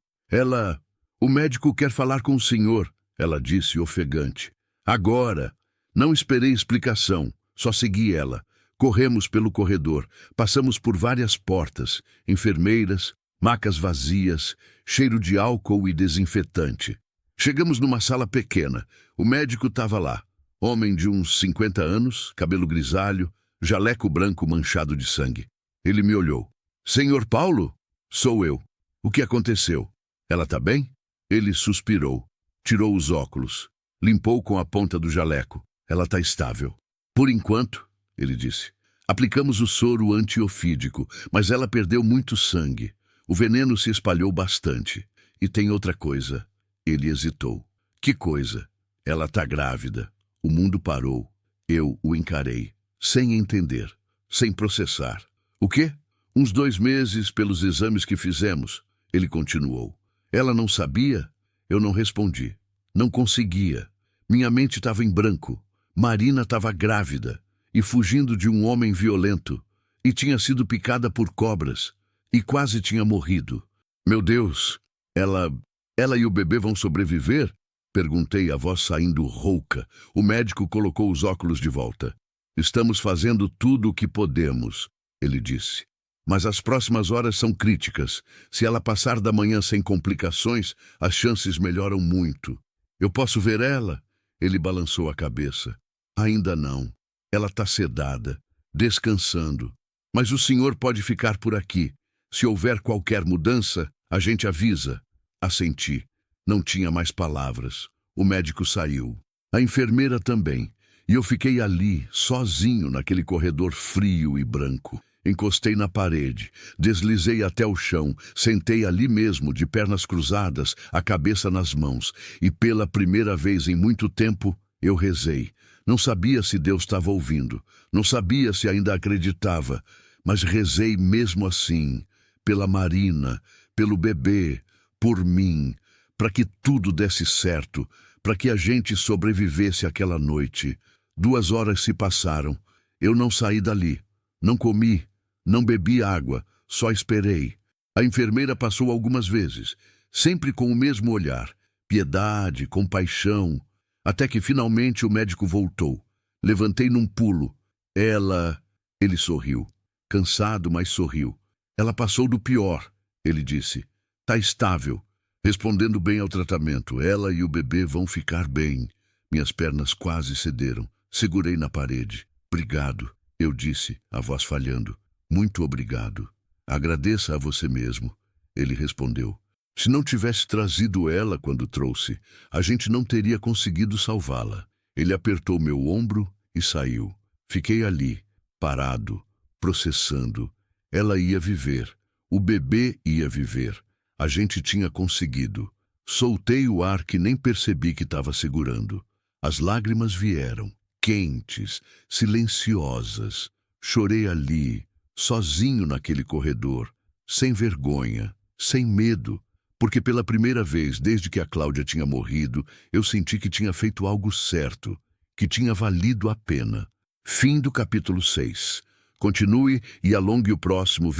O médico quer falar com o senhor, ela disse, ofegante. Agora. Não esperei explicação, só segui ela. Corremos pelo corredor, passamos por várias portas, enfermeiras, macas vazias, cheiro de álcool e desinfetante. Chegamos numa sala pequena. O médico estava lá. Homem de uns 50 anos, cabelo grisalho, jaleco branco manchado de sangue. Ele me olhou. Senhor Paulo? Sou eu. O que aconteceu? Ela está bem? Ele suspirou. Tirou os óculos. Limpou com a ponta do jaleco. Ela está estável. Por enquanto, ele disse. Aplicamos o soro antiofídico, mas ela perdeu muito sangue. O veneno se espalhou bastante. E tem outra coisa. Ele hesitou. Que coisa? Ela está grávida. O mundo parou. Eu o encarei, sem entender, sem processar. O quê? Uns 2 meses pelos exames que fizemos. Ele continuou. Ela não sabia? Eu não respondi. Não conseguia. Minha mente estava em branco. Marina estava grávida e fugindo de um homem violento. E tinha sido picada por cobras. E quase tinha morrido. Meu Deus! Ela e o bebê vão sobreviver? Perguntei, a voz saindo rouca. O médico colocou os óculos de volta. Estamos fazendo tudo o que podemos, ele disse. Mas as próximas horas são críticas. Se ela passar da manhã sem complicações, as chances melhoram muito. Eu posso ver ela? Ele balançou a cabeça. Ainda não. Ela está sedada, descansando. Mas o senhor pode ficar por aqui. Se houver qualquer mudança, a gente avisa. Assenti. Não tinha mais palavras. O médico saiu. A enfermeira também. E eu fiquei ali, sozinho, naquele corredor frio e branco. Encostei na parede, deslizei até o chão, sentei ali mesmo, de pernas cruzadas, a cabeça nas mãos. E pela primeira vez em muito tempo, eu rezei. Não sabia se Deus estava ouvindo. Não sabia se ainda acreditava. Mas rezei mesmo assim, pela Marina, pelo bebê, por mim, para que tudo desse certo, para que a gente sobrevivesse àquela noite. 2 horas se passaram. Eu não saí dali. Não comi, não bebi água, só esperei. A enfermeira passou algumas vezes, sempre com o mesmo olhar, piedade, compaixão, até que finalmente o médico voltou. Levantei num pulo. Ele sorriu. Cansado, mas sorriu. Ela passou do pior, ele disse. Tá estável, respondendo bem ao tratamento. Ela e o bebê vão ficar bem. Minhas pernas quase cederam. Segurei na parede. Obrigado, eu disse, a voz falhando. Muito obrigado. Agradeça a você mesmo, ele respondeu. Se não tivesse trazido ela quando trouxe, a gente não teria conseguido salvá-la. Ele apertou meu ombro e saiu. Fiquei ali, parado, processando. Ela ia viver. O bebê ia viver. A gente tinha conseguido. Soltei o ar que nem percebi que estava segurando. As lágrimas vieram, quentes, silenciosas. Chorei ali, sozinho naquele corredor, sem vergonha, sem medo, porque pela primeira vez desde que a Cláudia tinha morrido, eu senti que tinha feito algo certo, que tinha valido a pena. Fim do capítulo 6. Continue e alongue o próximo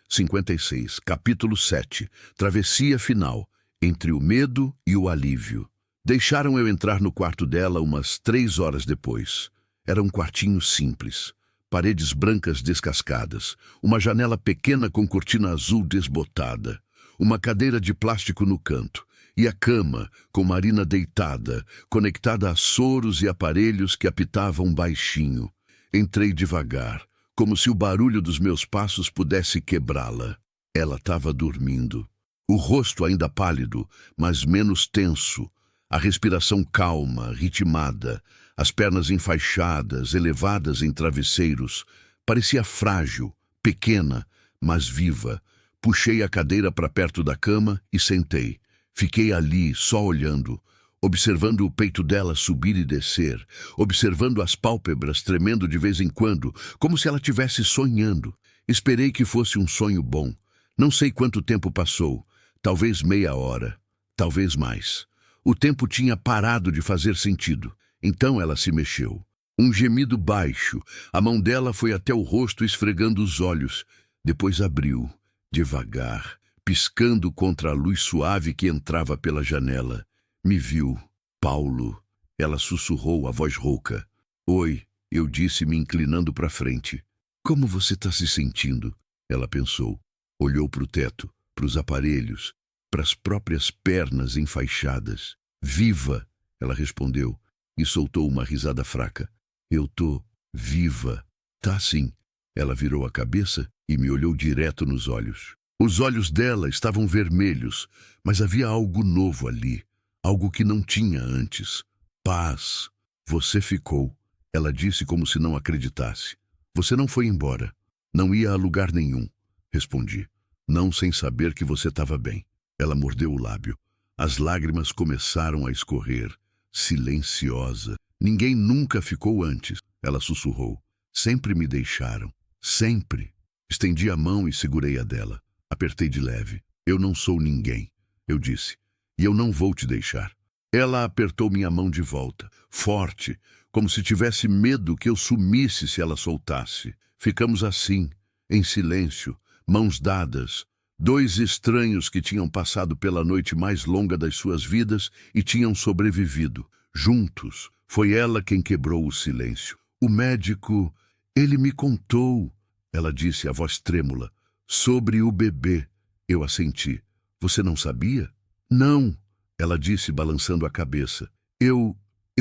56, capítulo 7, travessia final, entre o medo e o alívio. Deixaram eu entrar no quarto dela umas 3 horas depois. Era um quartinho simples, paredes brancas descascadas, uma janela pequena com cortina azul desbotada, uma cadeira de plástico no canto, e a cama, com Marina deitada, conectada a soros e aparelhos que apitavam baixinho. Entrei devagar, como se o barulho dos meus passos pudesse quebrá-la. Ela estava dormindo. O rosto ainda pálido, mas menos tenso. A respiração calma, ritmada. As pernas enfaixadas, elevadas em travesseiros. Parecia frágil, pequena, mas viva. Puxei a cadeira para perto da cama e sentei. Fiquei ali, só olhando, observando o peito dela subir e descer, observando as pálpebras tremendo de vez em quando, como se ela estivesse sonhando. Esperei que fosse um sonho bom. Não sei quanto tempo passou, talvez meia hora, talvez mais. O tempo tinha parado de fazer sentido. Então ela se mexeu. Um gemido baixo, a mão dela foi até o rosto esfregando os olhos. Depois abriu, devagar, piscando contra a luz suave que entrava pela janela. Me viu. Paulo. Ela sussurrou, a voz rouca. Oi, eu disse, me inclinando para frente. Como você está se sentindo? Ela pensou. Olhou para o teto, para os aparelhos, para as próprias pernas enfaixadas. Viva, ela respondeu, e soltou uma risada fraca. Eu tô viva. Tá sim. Ela virou a cabeça e me olhou direto nos olhos. Os olhos dela estavam vermelhos, mas havia algo novo ali. Algo que não tinha antes. Paz. Você ficou. Ela disse como se não acreditasse. Você não foi embora. Não ia a lugar nenhum. Respondi. Não sem saber que você estava bem. Ela mordeu o lábio. As lágrimas começaram a escorrer. Silenciosa. Ninguém nunca ficou antes. Ela sussurrou. Sempre me deixaram. Sempre. Estendi a mão e segurei a dela. Apertei de leve. Eu não sou ninguém. Eu disse. E eu não vou te deixar. Ela apertou minha mão de volta, forte, como se tivesse medo que eu sumisse se ela soltasse. Ficamos assim, em silêncio, mãos dadas, 2 estranhos que tinham passado pela noite mais longa das suas vidas e tinham sobrevivido. Juntos, foi ela quem quebrou o silêncio. O médico, ele me contou, ela disse, a voz trêmula, sobre o bebê. Eu assenti. Você não sabia? Não, ela disse, balançando a cabeça. Eu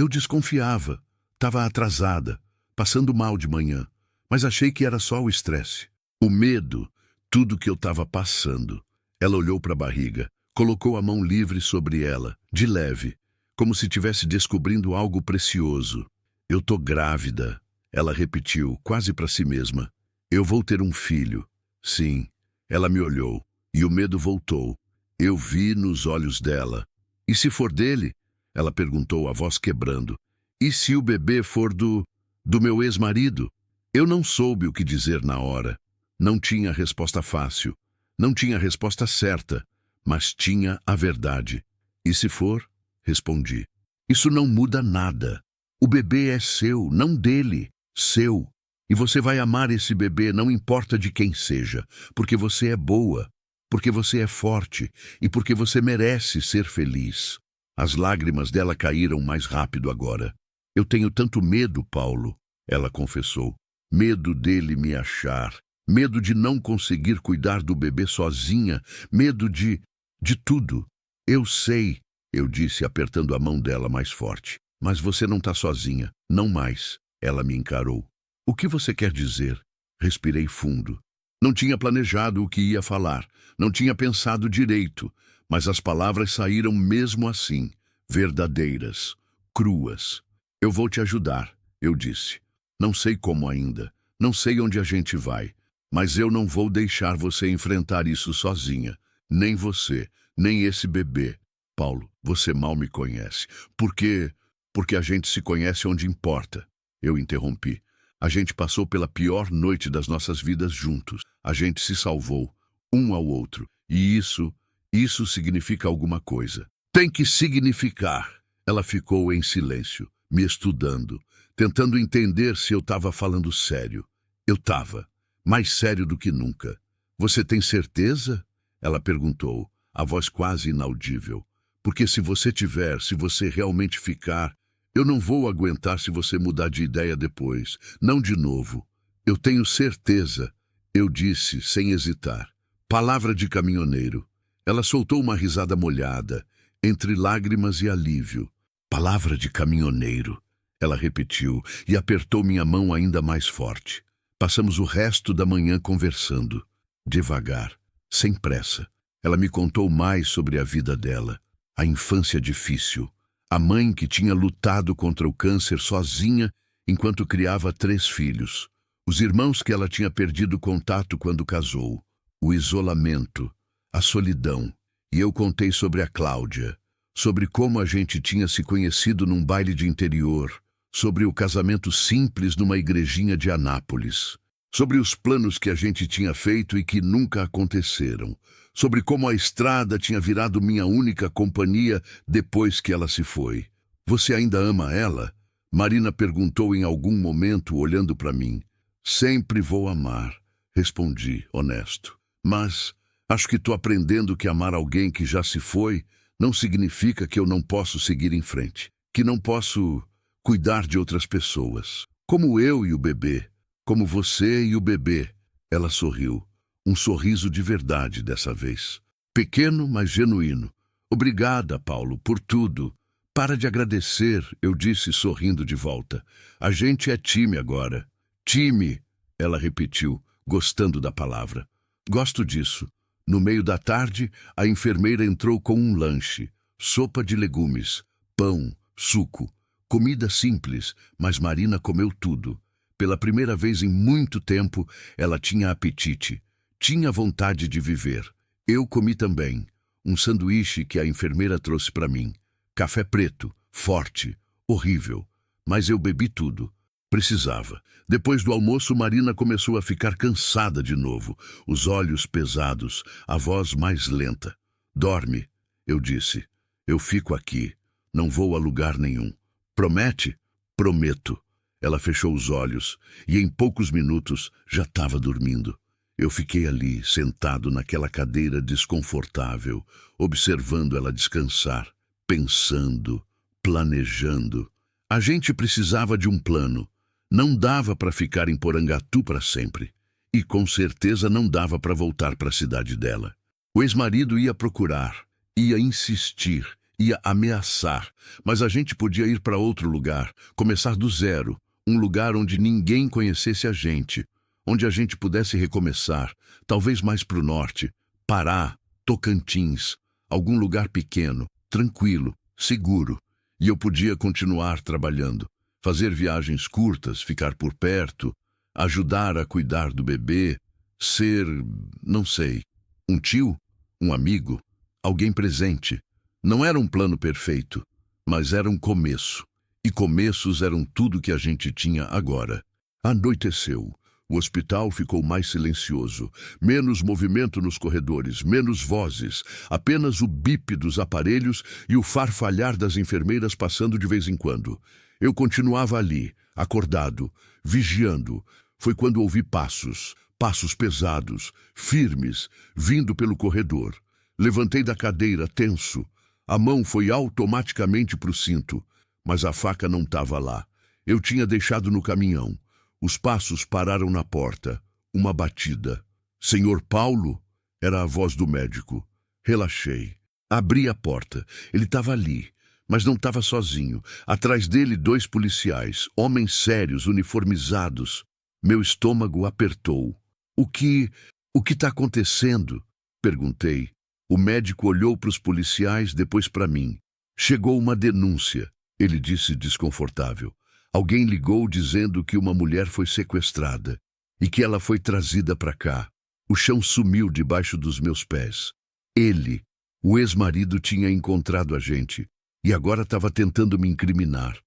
desconfiava. Estava atrasada, passando mal de manhã, mas achei que era só o estresse. O medo, tudo que eu estava passando. Ela olhou para a barriga, colocou a mão livre sobre ela, de leve, como se estivesse descobrindo algo precioso. Eu tô grávida, ela repetiu, quase para si mesma. Eu vou ter um filho. Sim, ela me olhou, e o medo voltou. Eu vi nos olhos dela. E se for dele? Ela perguntou, a voz quebrando. E se o bebê for do meu ex-marido? Eu não soube o que dizer na hora. Não tinha resposta fácil. Não tinha a resposta certa, mas tinha a verdade. E se for? Respondi. Isso não muda nada. O bebê é seu, não dele, seu. E você vai amar esse bebê, não importa de quem seja, porque você é boa, porque você é forte e porque você merece ser feliz. As lágrimas dela caíram mais rápido agora. Eu tenho tanto medo, Paulo, ela confessou. Medo dele me achar, medo de não conseguir cuidar do bebê sozinha, medo de tudo. Eu sei, eu disse apertando a mão dela mais forte. Mas você não está sozinha, não mais. Ela me encarou. O que você quer dizer? Respirei fundo. Não tinha planejado o que ia falar, não tinha pensado direito, mas as palavras saíram mesmo assim, verdadeiras, cruas. Eu vou te ajudar, eu disse. Não sei como ainda, não sei onde a gente vai, mas eu não vou deixar você enfrentar isso sozinha. Nem você, nem esse bebê. Paulo, você mal me conhece. Porque a gente se conhece onde importa. Eu interrompi. A gente passou pela pior noite das nossas vidas juntos. A gente se salvou, um ao outro. E isso significa alguma coisa. Tem que significar. Ela ficou em silêncio, me estudando, tentando entender se eu estava falando sério. Eu estava, mais sério do que nunca. Você tem certeza? Ela perguntou, a voz quase inaudível. Porque se você realmente ficar, eu não vou aguentar se você mudar de ideia depois. Não de novo. Eu tenho certeza, eu disse, sem hesitar. Palavra de caminhoneiro. Ela soltou uma risada molhada, entre lágrimas e alívio. Palavra de caminhoneiro. Ela repetiu e apertou minha mão ainda mais forte. Passamos o resto da manhã conversando. Devagar, sem pressa. Ela me contou mais sobre a vida dela. A infância difícil. A mãe que tinha lutado contra o câncer sozinha enquanto criava 3 filhos. Os irmãos que ela tinha perdido contato quando casou. O isolamento. A solidão. E eu contei sobre a Cláudia. Sobre como a gente tinha se conhecido num baile de interior. Sobre o casamento simples numa igrejinha de Anápolis. Sobre os planos que a gente tinha feito e que nunca aconteceram. Sobre como a estrada tinha virado minha única companhia depois que ela se foi. Você ainda ama ela? Marina perguntou em algum momento, olhando para mim. Sempre vou amar, respondi, honesto. Mas acho que estou aprendendo que amar alguém que já se foi não significa que eu não posso seguir em frente. Que não posso cuidar de outras pessoas. Como eu e o bebê. Como você e o bebê. Ela sorriu. Um sorriso de verdade dessa vez. Pequeno, mas genuíno. Obrigada, Paulo, por tudo. Para de agradecer, eu disse sorrindo de volta. A gente é time agora. Time, ela repetiu, gostando da palavra. Gosto disso. No meio da tarde, a enfermeira entrou com um lanche. Sopa de legumes, pão, suco. Comida simples, mas Marina comeu tudo. Pela primeira vez em muito tempo, ela tinha apetite. Tinha vontade de viver. Eu comi também. Um sanduíche que a enfermeira trouxe para mim. Café preto, forte, horrível. Mas eu bebi tudo. Precisava. Depois do almoço, Marina começou a ficar cansada de novo. Os olhos pesados, a voz mais lenta. Dorme, eu disse. Eu fico aqui. Não vou a lugar nenhum. Promete? Prometo. Ela fechou os olhos e em poucos minutos já estava dormindo. Eu fiquei ali, sentado naquela cadeira desconfortável, observando ela descansar, pensando, planejando. A gente precisava de um plano. Não dava para ficar em Porangatu para sempre. E com certeza não dava para voltar para a cidade dela. O ex-marido ia procurar, ia insistir, ia ameaçar, mas a gente podia ir para outro lugar, começar do zero, um lugar onde ninguém conhecesse a gente, onde a gente pudesse recomeçar, talvez mais para o norte, Pará, Tocantins, algum lugar pequeno, tranquilo, seguro, e eu podia continuar trabalhando, fazer viagens curtas, ficar por perto, ajudar a cuidar do bebê, ser, não sei, um tio, um amigo, alguém presente. Não era um plano perfeito, mas era um começo. E começos eram tudo que a gente tinha agora. Anoiteceu. O hospital ficou mais silencioso, menos movimento nos corredores, menos vozes, apenas o bip dos aparelhos e o farfalhar das enfermeiras passando de vez em quando. Eu continuava ali, acordado, vigiando. Foi quando ouvi passos pesados, firmes, vindo pelo corredor. Levantei da cadeira, tenso. A mão foi automaticamente para o cinto, mas a faca não estava lá. Eu tinha deixado no caminhão. Os passos pararam na porta. Uma batida. Senhor Paulo? Era a voz do médico. Relaxei. Abri a porta. Ele estava ali, mas não estava sozinho. Atrás dele, 2 policiais, homens sérios, uniformizados. Meu estômago apertou. O que está acontecendo? Perguntei. O médico olhou para os policiais, depois para mim. Chegou uma denúncia, ele disse desconfortável. Alguém ligou dizendo que uma mulher foi sequestrada e que ela foi trazida para cá. O chão sumiu debaixo dos meus pés. Ele, o ex-marido, tinha encontrado a gente e agora estava tentando me incriminar.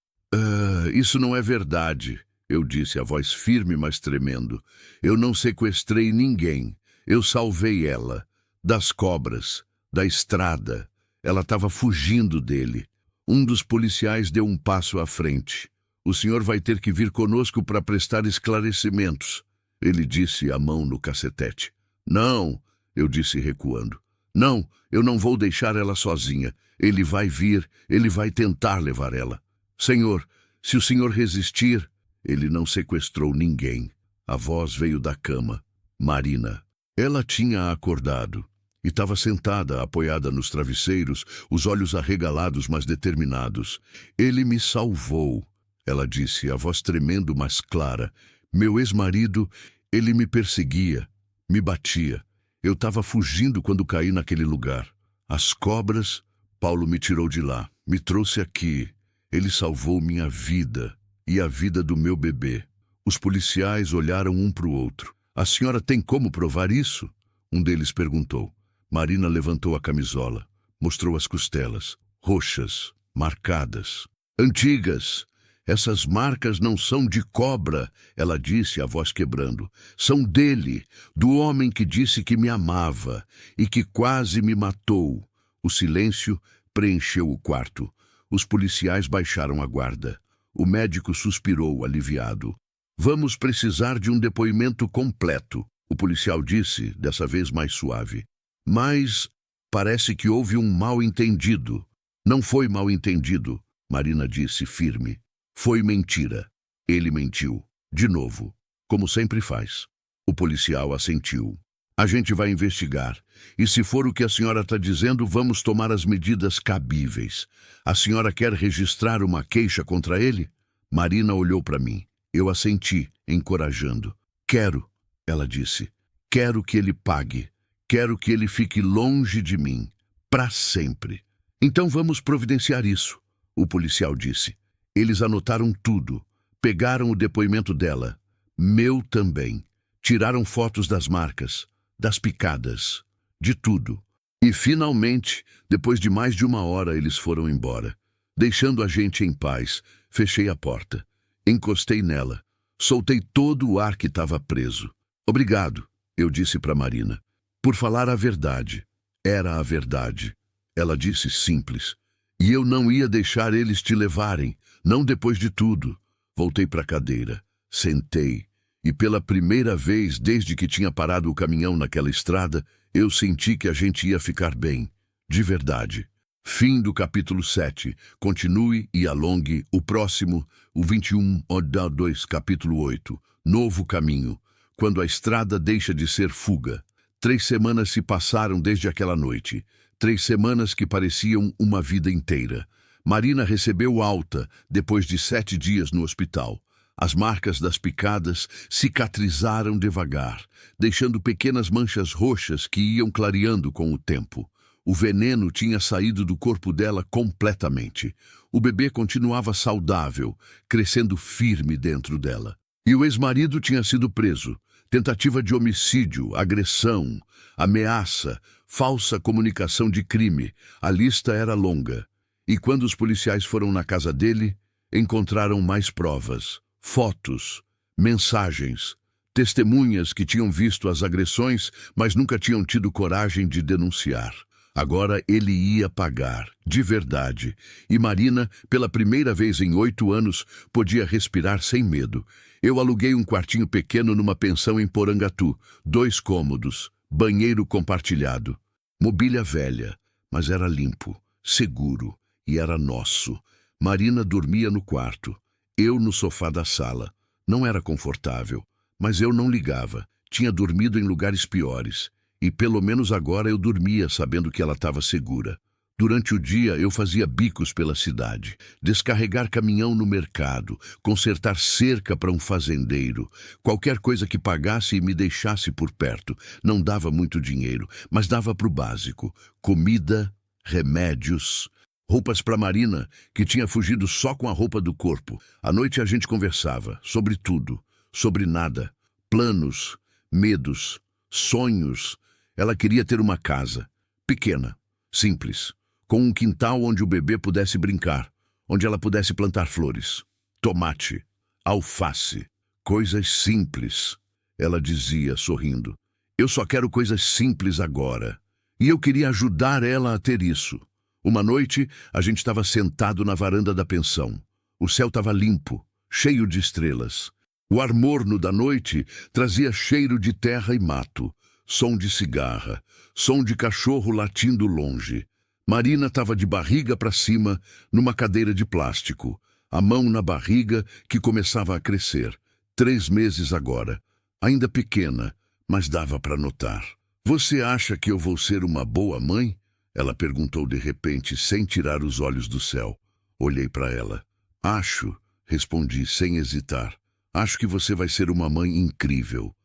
Isso não é verdade, eu disse, a voz firme, mas tremendo. Eu não sequestrei ninguém. Eu salvei ela. Das cobras, da estrada. Ela estava fugindo dele. Um dos policiais deu um passo à frente. O senhor vai ter que vir conosco para prestar esclarecimentos. Ele disse, a mão no cacetete. Não, eu disse recuando. Não, eu não vou deixar ela sozinha. Ele vai vir, ele vai tentar levar ela. Senhor, se o senhor resistir... Ele não sequestrou ninguém. A voz veio da cama. Marina. Ela tinha acordado e estava sentada, apoiada nos travesseiros, os olhos arregalados, mas determinados. Ele me salvou, ela disse, a voz tremendo, mas clara. Meu ex-marido, ele me perseguia, me batia. Eu estava fugindo quando caí naquele lugar. As cobras, Paulo me tirou de lá, me trouxe aqui. Ele salvou minha vida e a vida do meu bebê. Os policiais olharam um para o outro. A senhora tem como provar isso? Um deles perguntou. Marina levantou a camisola, mostrou as costelas, roxas, marcadas, antigas. Essas marcas não são de cobra, ela disse, a voz quebrando. São dele, do homem que disse que me amava e que quase me matou. O silêncio preencheu o quarto. Os policiais baixaram a guarda. O médico suspirou, aliviado. Vamos precisar de um depoimento completo, o policial disse, dessa vez mais suave. Mas parece que houve um mal-entendido. Não foi mal-entendido, Marina disse, firme. Foi mentira. Ele mentiu. De novo, como sempre faz. O policial assentiu. A gente vai investigar. E se for o que a senhora está dizendo, vamos tomar as medidas cabíveis. A senhora quer registrar uma queixa contra ele? Marina olhou para mim. Eu assenti, encorajando. Quero, ela disse. Quero que ele pague. Quero que ele fique longe de mim. Para sempre. Então vamos providenciar isso, o policial disse. Eles anotaram tudo. Pegaram o depoimento dela. Meu também. Tiraram fotos das marcas, das picadas, de tudo. E finalmente, depois de mais de 1 hora, eles foram embora. Deixando a gente em paz, fechei a porta. Encostei nela. Soltei todo o ar que estava preso. Obrigado, eu disse para Marina. Por falar a verdade. Era a verdade. Ela disse simples. E eu não ia deixar eles te levarem, não depois de tudo. Voltei para a cadeira. Sentei. E pela primeira vez desde que tinha parado o caminhão naquela estrada, eu senti que a gente ia ficar bem. De verdade. Fim do capítulo 7. Continue e alongue o próximo, o 21, Oda 2, capítulo 8. Novo caminho. Quando a estrada deixa de ser fuga. 3 semanas se passaram desde aquela noite. 3 semanas que pareciam uma vida inteira. Marina recebeu alta depois de 7 dias no hospital. As marcas das picadas cicatrizaram devagar, deixando pequenas manchas roxas que iam clareando com o tempo. O veneno tinha saído do corpo dela completamente. O bebê continuava saudável, crescendo firme dentro dela. E o ex-marido tinha sido preso. Tentativa de homicídio, agressão, ameaça, falsa comunicação de crime. A lista era longa. E quando os policiais foram na casa dele, encontraram mais provas. Fotos, mensagens, Testemunhas que tinham visto as agressões, mas nunca tinham tido coragem de denunciar. Agora ele ia pagar, de verdade. E Marina, pela primeira vez em 8 anos, podia respirar sem medo. Eu aluguei um quartinho pequeno numa pensão em Porangatu, 2 cômodos, banheiro compartilhado. Mobília velha, mas era limpo, seguro e era nosso. Marina dormia no quarto, eu no sofá da sala. Não era confortável, mas eu não ligava. Tinha dormido em lugares piores. E pelo menos agora eu dormia sabendo que ela estava segura. Durante o dia eu fazia bicos pela cidade, descarregar caminhão no mercado, consertar cerca para um fazendeiro, qualquer coisa que pagasse e me deixasse por perto. Não dava muito dinheiro, mas dava para o básico: comida, remédios, roupas para Marina, que tinha fugido só com a roupa do corpo. À noite a gente conversava, sobre tudo, sobre nada, planos, medos, sonhos. Ela queria ter uma casa, pequena, simples, com um quintal onde o bebê pudesse brincar, onde ela pudesse plantar flores, tomate, alface, coisas simples. Ela dizia, sorrindo: eu só quero coisas simples agora. E eu queria ajudar ela a ter isso. Uma noite, a gente estava sentado na varanda da pensão. O céu estava limpo, cheio de estrelas. O ar morno da noite trazia cheiro de terra e mato. Som de cigarra, som de cachorro latindo longe. Marina estava de barriga para cima, numa cadeira de plástico, a mão na barriga que começava a crescer. 3 meses agora, ainda pequena, mas dava para notar. Você acha que eu vou ser uma boa mãe? Ela perguntou de repente, sem tirar os olhos do céu. Olhei para ela. Acho, respondi sem hesitar. Acho que você vai ser uma mãe incrível.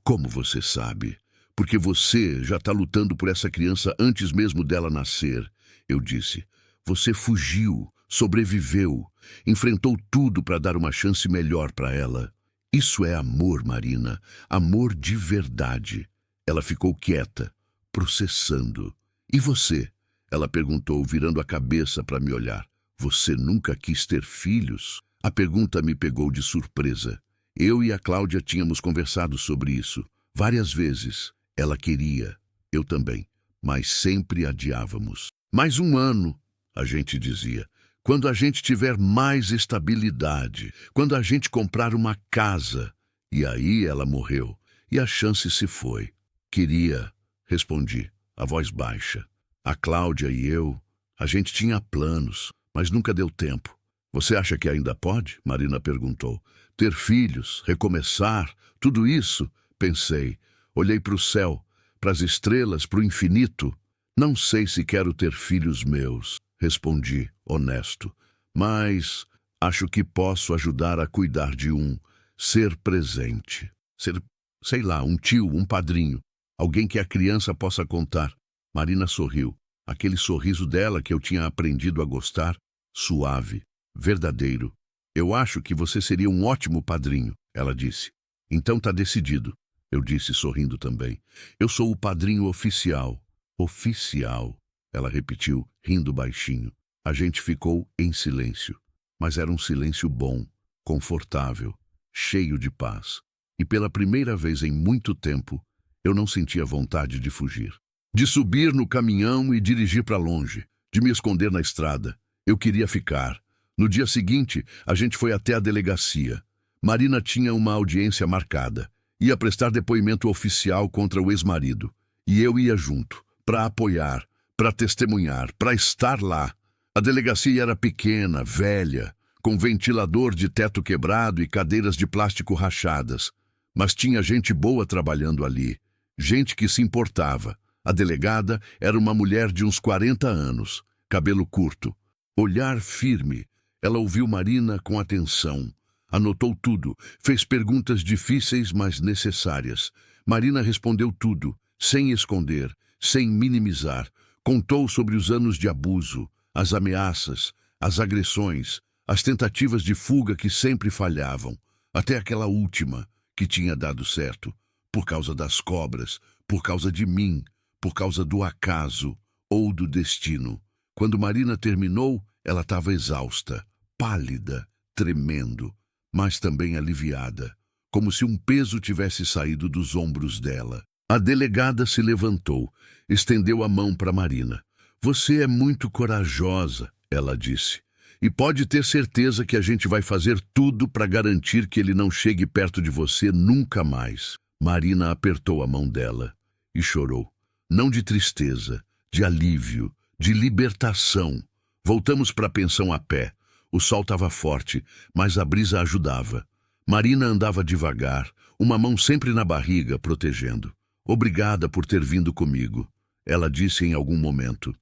Como você sabe? Porque você já está lutando por essa criança antes mesmo dela nascer, eu disse. Você fugiu, sobreviveu, enfrentou tudo para dar uma chance melhor para ela. Isso é amor, Marina, amor de verdade. Ela ficou quieta, processando. E você? Ela perguntou, virando a cabeça para me olhar. Você nunca quis ter filhos? A pergunta me pegou de surpresa. Eu e a Cláudia tínhamos conversado sobre isso, várias vezes. Ela queria, eu também, mas sempre adiávamos. Mais 1 ano, a gente dizia, quando a gente tiver mais estabilidade, quando a gente comprar uma casa. E aí ela morreu, e a chance se foi. Queria, respondi, a voz baixa. A Cláudia e eu, a gente tinha planos, mas nunca deu tempo. Você acha que ainda pode? Marina perguntou. Ter filhos, recomeçar, tudo isso? Pensei. Olhei para o céu, para as estrelas, para o infinito. Não sei se quero ter filhos meus, respondi, honesto. Mas acho que posso ajudar a cuidar de um, ser presente. Ser, sei lá, um tio, um padrinho, alguém que a criança possa contar. Marina sorriu. Aquele sorriso dela que eu tinha aprendido a gostar, suave, verdadeiro. Eu acho que você seria um ótimo padrinho, ela disse. Então tá decidido. Eu disse, sorrindo também. Eu sou o padrinho oficial. Oficial, ela repetiu, rindo baixinho. A gente ficou em silêncio. Mas era um silêncio bom, confortável, cheio de paz. E pela primeira vez em muito tempo, eu não sentia vontade de fugir. De subir no caminhão e dirigir para longe. De me esconder na estrada. Eu queria ficar. No dia seguinte, a gente foi até a delegacia. Marina tinha uma audiência marcada. Ia prestar depoimento oficial contra o ex-marido. E eu ia junto, para apoiar, para testemunhar, para estar lá. A delegacia era pequena, velha, com ventilador de teto quebrado e cadeiras de plástico rachadas. Mas tinha gente boa trabalhando ali, gente que se importava. A delegada era uma mulher de uns 40 anos, cabelo curto, olhar firme. Ela ouviu Marina com atenção. Anotou tudo, fez perguntas difíceis, mas necessárias. Marina respondeu tudo, sem esconder, sem minimizar. Contou sobre os anos de abuso, as ameaças, as agressões, as tentativas de fuga que sempre falhavam, até aquela última, que tinha dado certo, por causa das cobras, por causa de mim, por causa do acaso ou do destino. Quando Marina terminou, ela estava exausta, pálida, tremendo, mas também aliviada. como se um peso tivesse saído dos ombros dela. A delegada se levantou, estendeu a mão para Marina. Você é muito corajosa, ela disse. E pode ter certeza que a gente vai fazer tudo para garantir que ele não chegue perto de você nunca mais. Marina apertou a mão dela e chorou. Não de tristeza, de alívio, de libertação. Voltamos para a pensão a pé. O sol estava forte, mas a brisa ajudava. Marina andava devagar, uma mão sempre na barriga, protegendo. Obrigada por ter vindo comigo, ela disse em algum momento.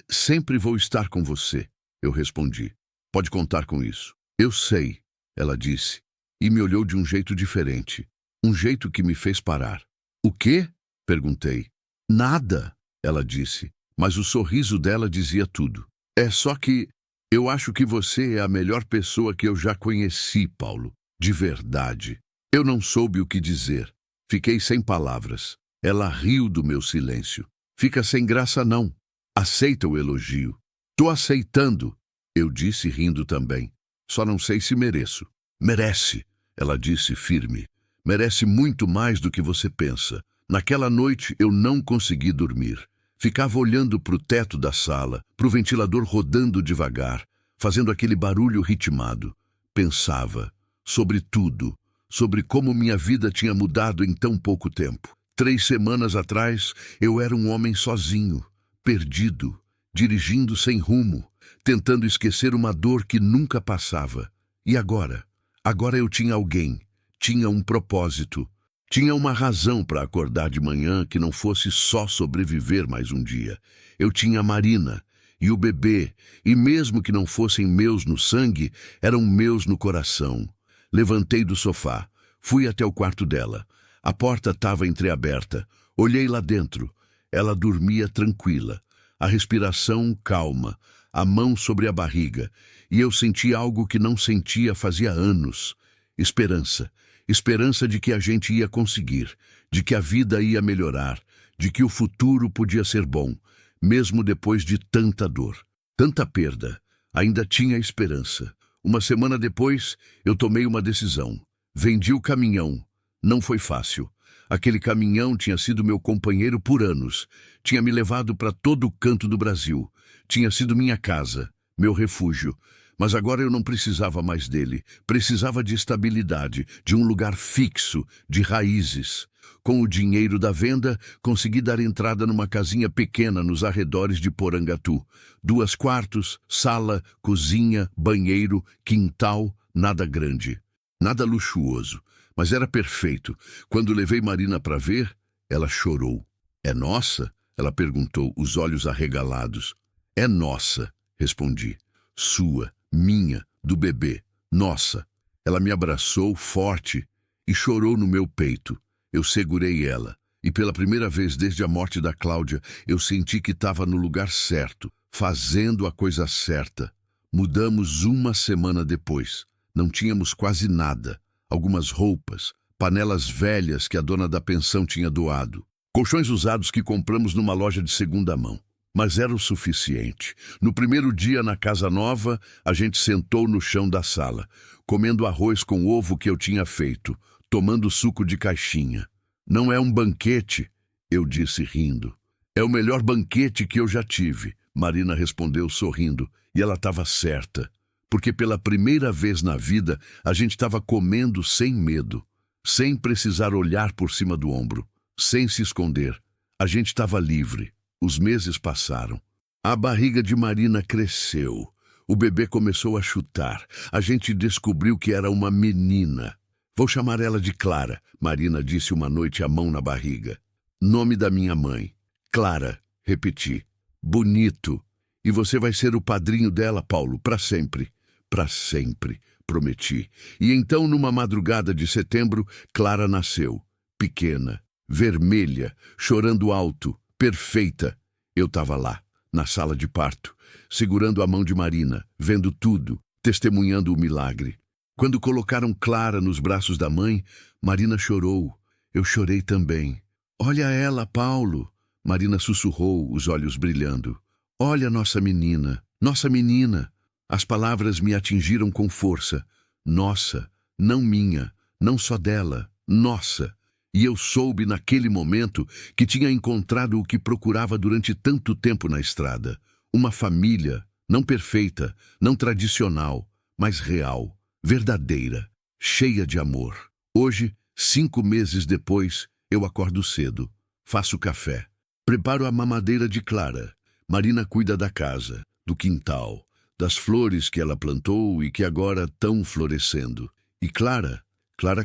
Sempre vou estar com você, eu respondi. Pode contar com isso. Eu sei, ela disse, e me olhou de um jeito diferente. Um jeito que me fez parar. O quê? Perguntei. Nada, ela disse, mas o sorriso dela dizia tudo. É só que eu acho que você é a melhor pessoa que eu já conheci, Paulo. De verdade. Eu não soube o que dizer. Fiquei sem palavras. Ela riu do meu silêncio. Fica sem graça não. Aceita o elogio. Tô aceitando, eu disse rindo também. Só não sei se mereço. Merece, ela disse firme. Merece muito mais do que você pensa. Naquela noite eu não consegui dormir. Ficava olhando para o teto da sala, para o ventilador rodando devagar, fazendo aquele barulho ritmado. Pensava sobre tudo, sobre como minha vida tinha mudado em tão pouco tempo. 3 semanas atrás, eu era um homem sozinho, perdido, dirigindo sem rumo, tentando esquecer uma dor que nunca passava. E agora? Agora eu tinha alguém, tinha um propósito, tinha uma razão para acordar de manhã que não fosse só sobreviver mais um dia. Eu tinha a Marina e o bebê, e mesmo que não fossem meus no sangue, eram meus no coração. Levantei do sofá, fui até o quarto dela. A porta estava entreaberta. Olhei lá dentro. Ela dormia tranquila, a respiração calma, a mão sobre a barriga, e eu senti algo que não sentia fazia anos. Esperança. Esperança de que a gente ia conseguir, de que a vida ia melhorar, de que o futuro podia ser bom, mesmo depois de tanta dor, tanta perda. Ainda tinha esperança. Uma semana depois, eu tomei uma decisão. Vendi o caminhão. Não foi fácil. Aquele caminhão tinha sido meu companheiro por anos. Tinha me levado para todo o canto do Brasil. Tinha sido minha casa, meu refúgio. Mas agora eu não precisava mais dele. Precisava de estabilidade, de um lugar fixo, de raízes. Com o dinheiro da venda, consegui dar entrada numa casinha pequena nos arredores de Porangatu. 2 quartos, sala, cozinha, banheiro, quintal, nada grande. Nada luxuoso, mas era perfeito. Quando levei Marina para ver, ela chorou. É nossa? Ela perguntou, os olhos arregalados. É nossa, respondi. Sua, minha, do bebê. Nossa. Ela me abraçou forte e chorou no meu peito. Eu segurei ela, e pela primeira vez desde a morte da Cláudia, eu senti que estava no lugar certo, fazendo a coisa certa. Mudamos 1 semana depois. Não tínhamos quase nada. Algumas roupas, panelas velhas que a dona da pensão tinha doado, colchões usados que compramos numa loja de segunda mão. Mas era o suficiente. No primeiro dia na casa nova, a gente sentou no chão da sala, comendo arroz com ovo que eu tinha feito, tomando suco de caixinha. Não é um banquete, eu disse rindo. É o melhor banquete que eu já tive, Marina respondeu sorrindo, e ela estava certa. Porque pela primeira vez na vida, a gente estava comendo sem medo, sem precisar olhar por cima do ombro, sem se esconder. A gente estava livre. Os meses passaram. A barriga de Marina cresceu. O bebê começou a chutar. A gente descobriu que era uma menina. Vou chamar ela de Clara, Marina disse uma noite, a mão na barriga. Nome da minha mãe. Clara, repeti. Bonito. E você vai ser o padrinho dela, Paulo, para sempre. Para sempre, prometi. E então, numa madrugada de setembro, Clara nasceu. Pequena, vermelha, chorando alto, perfeita. Eu estava lá, na sala de parto, segurando a mão de Marina, vendo tudo, testemunhando o milagre. Quando colocaram Clara nos braços da mãe, Marina chorou. Eu chorei também. Olha ela, Paulo. Marina sussurrou, os olhos brilhando. Olha nossa menina, nossa menina. As palavras me atingiram com força. Nossa, não minha, não só dela, nossa. E eu soube naquele momento que tinha encontrado o que procurava durante tanto tempo na estrada. Uma família, não perfeita, não tradicional, mas real, verdadeira, cheia de amor. Hoje, 5 meses depois, eu acordo cedo, faço café, preparo a mamadeira de Clara. Marina cuida da casa, do quintal, das flores que ela plantou e que agora estão florescendo. E Clara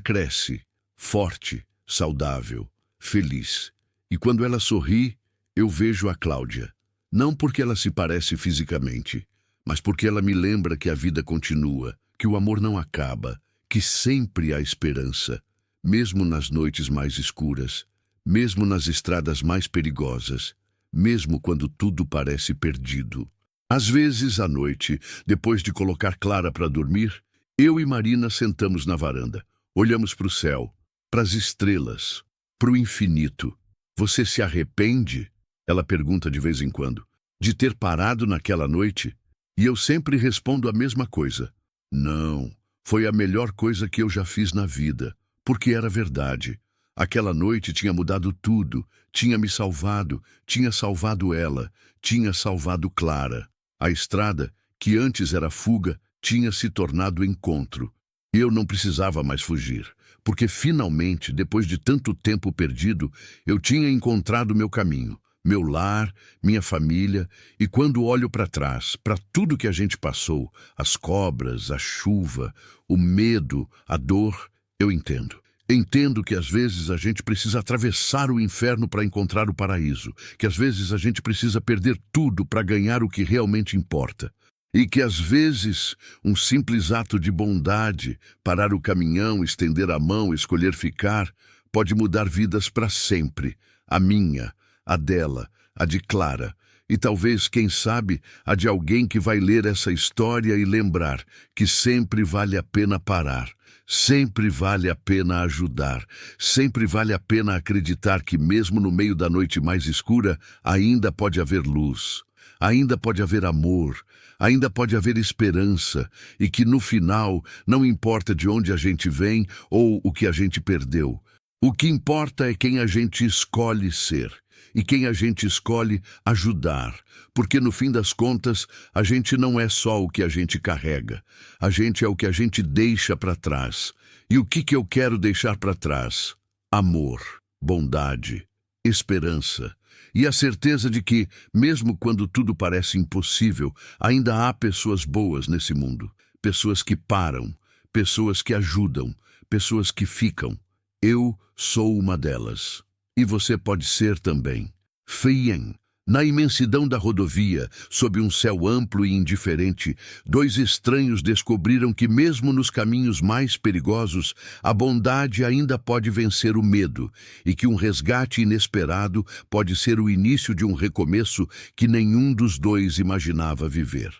cresce, forte, saudável, feliz. E quando ela sorri, eu vejo a Cláudia. Não porque ela se parece fisicamente, mas porque ela me lembra que a vida continua, que o amor não acaba, que sempre há esperança, mesmo nas noites mais escuras, mesmo nas estradas mais perigosas, mesmo quando tudo parece perdido. Às vezes, à noite, depois de colocar Clara para dormir, eu e Marina sentamos na varanda, olhamos para o céu, para as estrelas, para o infinito. Você se arrepende? Ela pergunta de vez em quando, de ter parado naquela noite? E eu sempre respondo a mesma coisa. Não, foi a melhor coisa que eu já fiz na vida, porque era verdade. Aquela noite tinha mudado tudo, tinha me salvado, tinha salvado ela, tinha salvado Clara. A estrada, que antes era fuga, tinha se tornado encontro. Eu não precisava mais fugir, porque finalmente, depois de tanto tempo perdido, eu tinha encontrado meu caminho, meu lar, minha família, e quando olho para trás, para tudo que a gente passou, as cobras, a chuva, o medo, a dor, eu entendo. Entendo que às vezes a gente precisa atravessar o inferno para encontrar o paraíso, que às vezes a gente precisa perder tudo para ganhar o que realmente importa. E que às vezes um simples ato de bondade, parar o caminhão, estender a mão, escolher ficar, pode mudar vidas para sempre. A minha, a dela, a de Clara. E talvez, quem sabe, a de alguém que vai ler essa história e lembrar que sempre vale a pena parar. Sempre vale a pena ajudar, sempre vale a pena acreditar que mesmo no meio da noite mais escura, ainda pode haver luz, ainda pode haver amor, ainda pode haver esperança e que no final, não importa de onde a gente vem ou o que a gente perdeu, o que importa é quem a gente escolhe ser. E quem a gente escolhe ajudar, porque no fim das contas, a gente não é só o que a gente carrega, a gente é o que a gente deixa para trás. E o que eu quero deixar para trás? Amor, bondade, esperança e a certeza de que, mesmo quando tudo parece impossível, ainda há pessoas boas nesse mundo, pessoas que param, pessoas que ajudam, pessoas que ficam. Eu sou uma delas. E você pode ser também. Feien. Na imensidão da rodovia, sob um céu amplo e indiferente, 2 estranhos descobriram que mesmo nos caminhos mais perigosos, a bondade ainda pode vencer o medo e que um resgate inesperado pode ser o início de um recomeço que nenhum dos dois imaginava viver.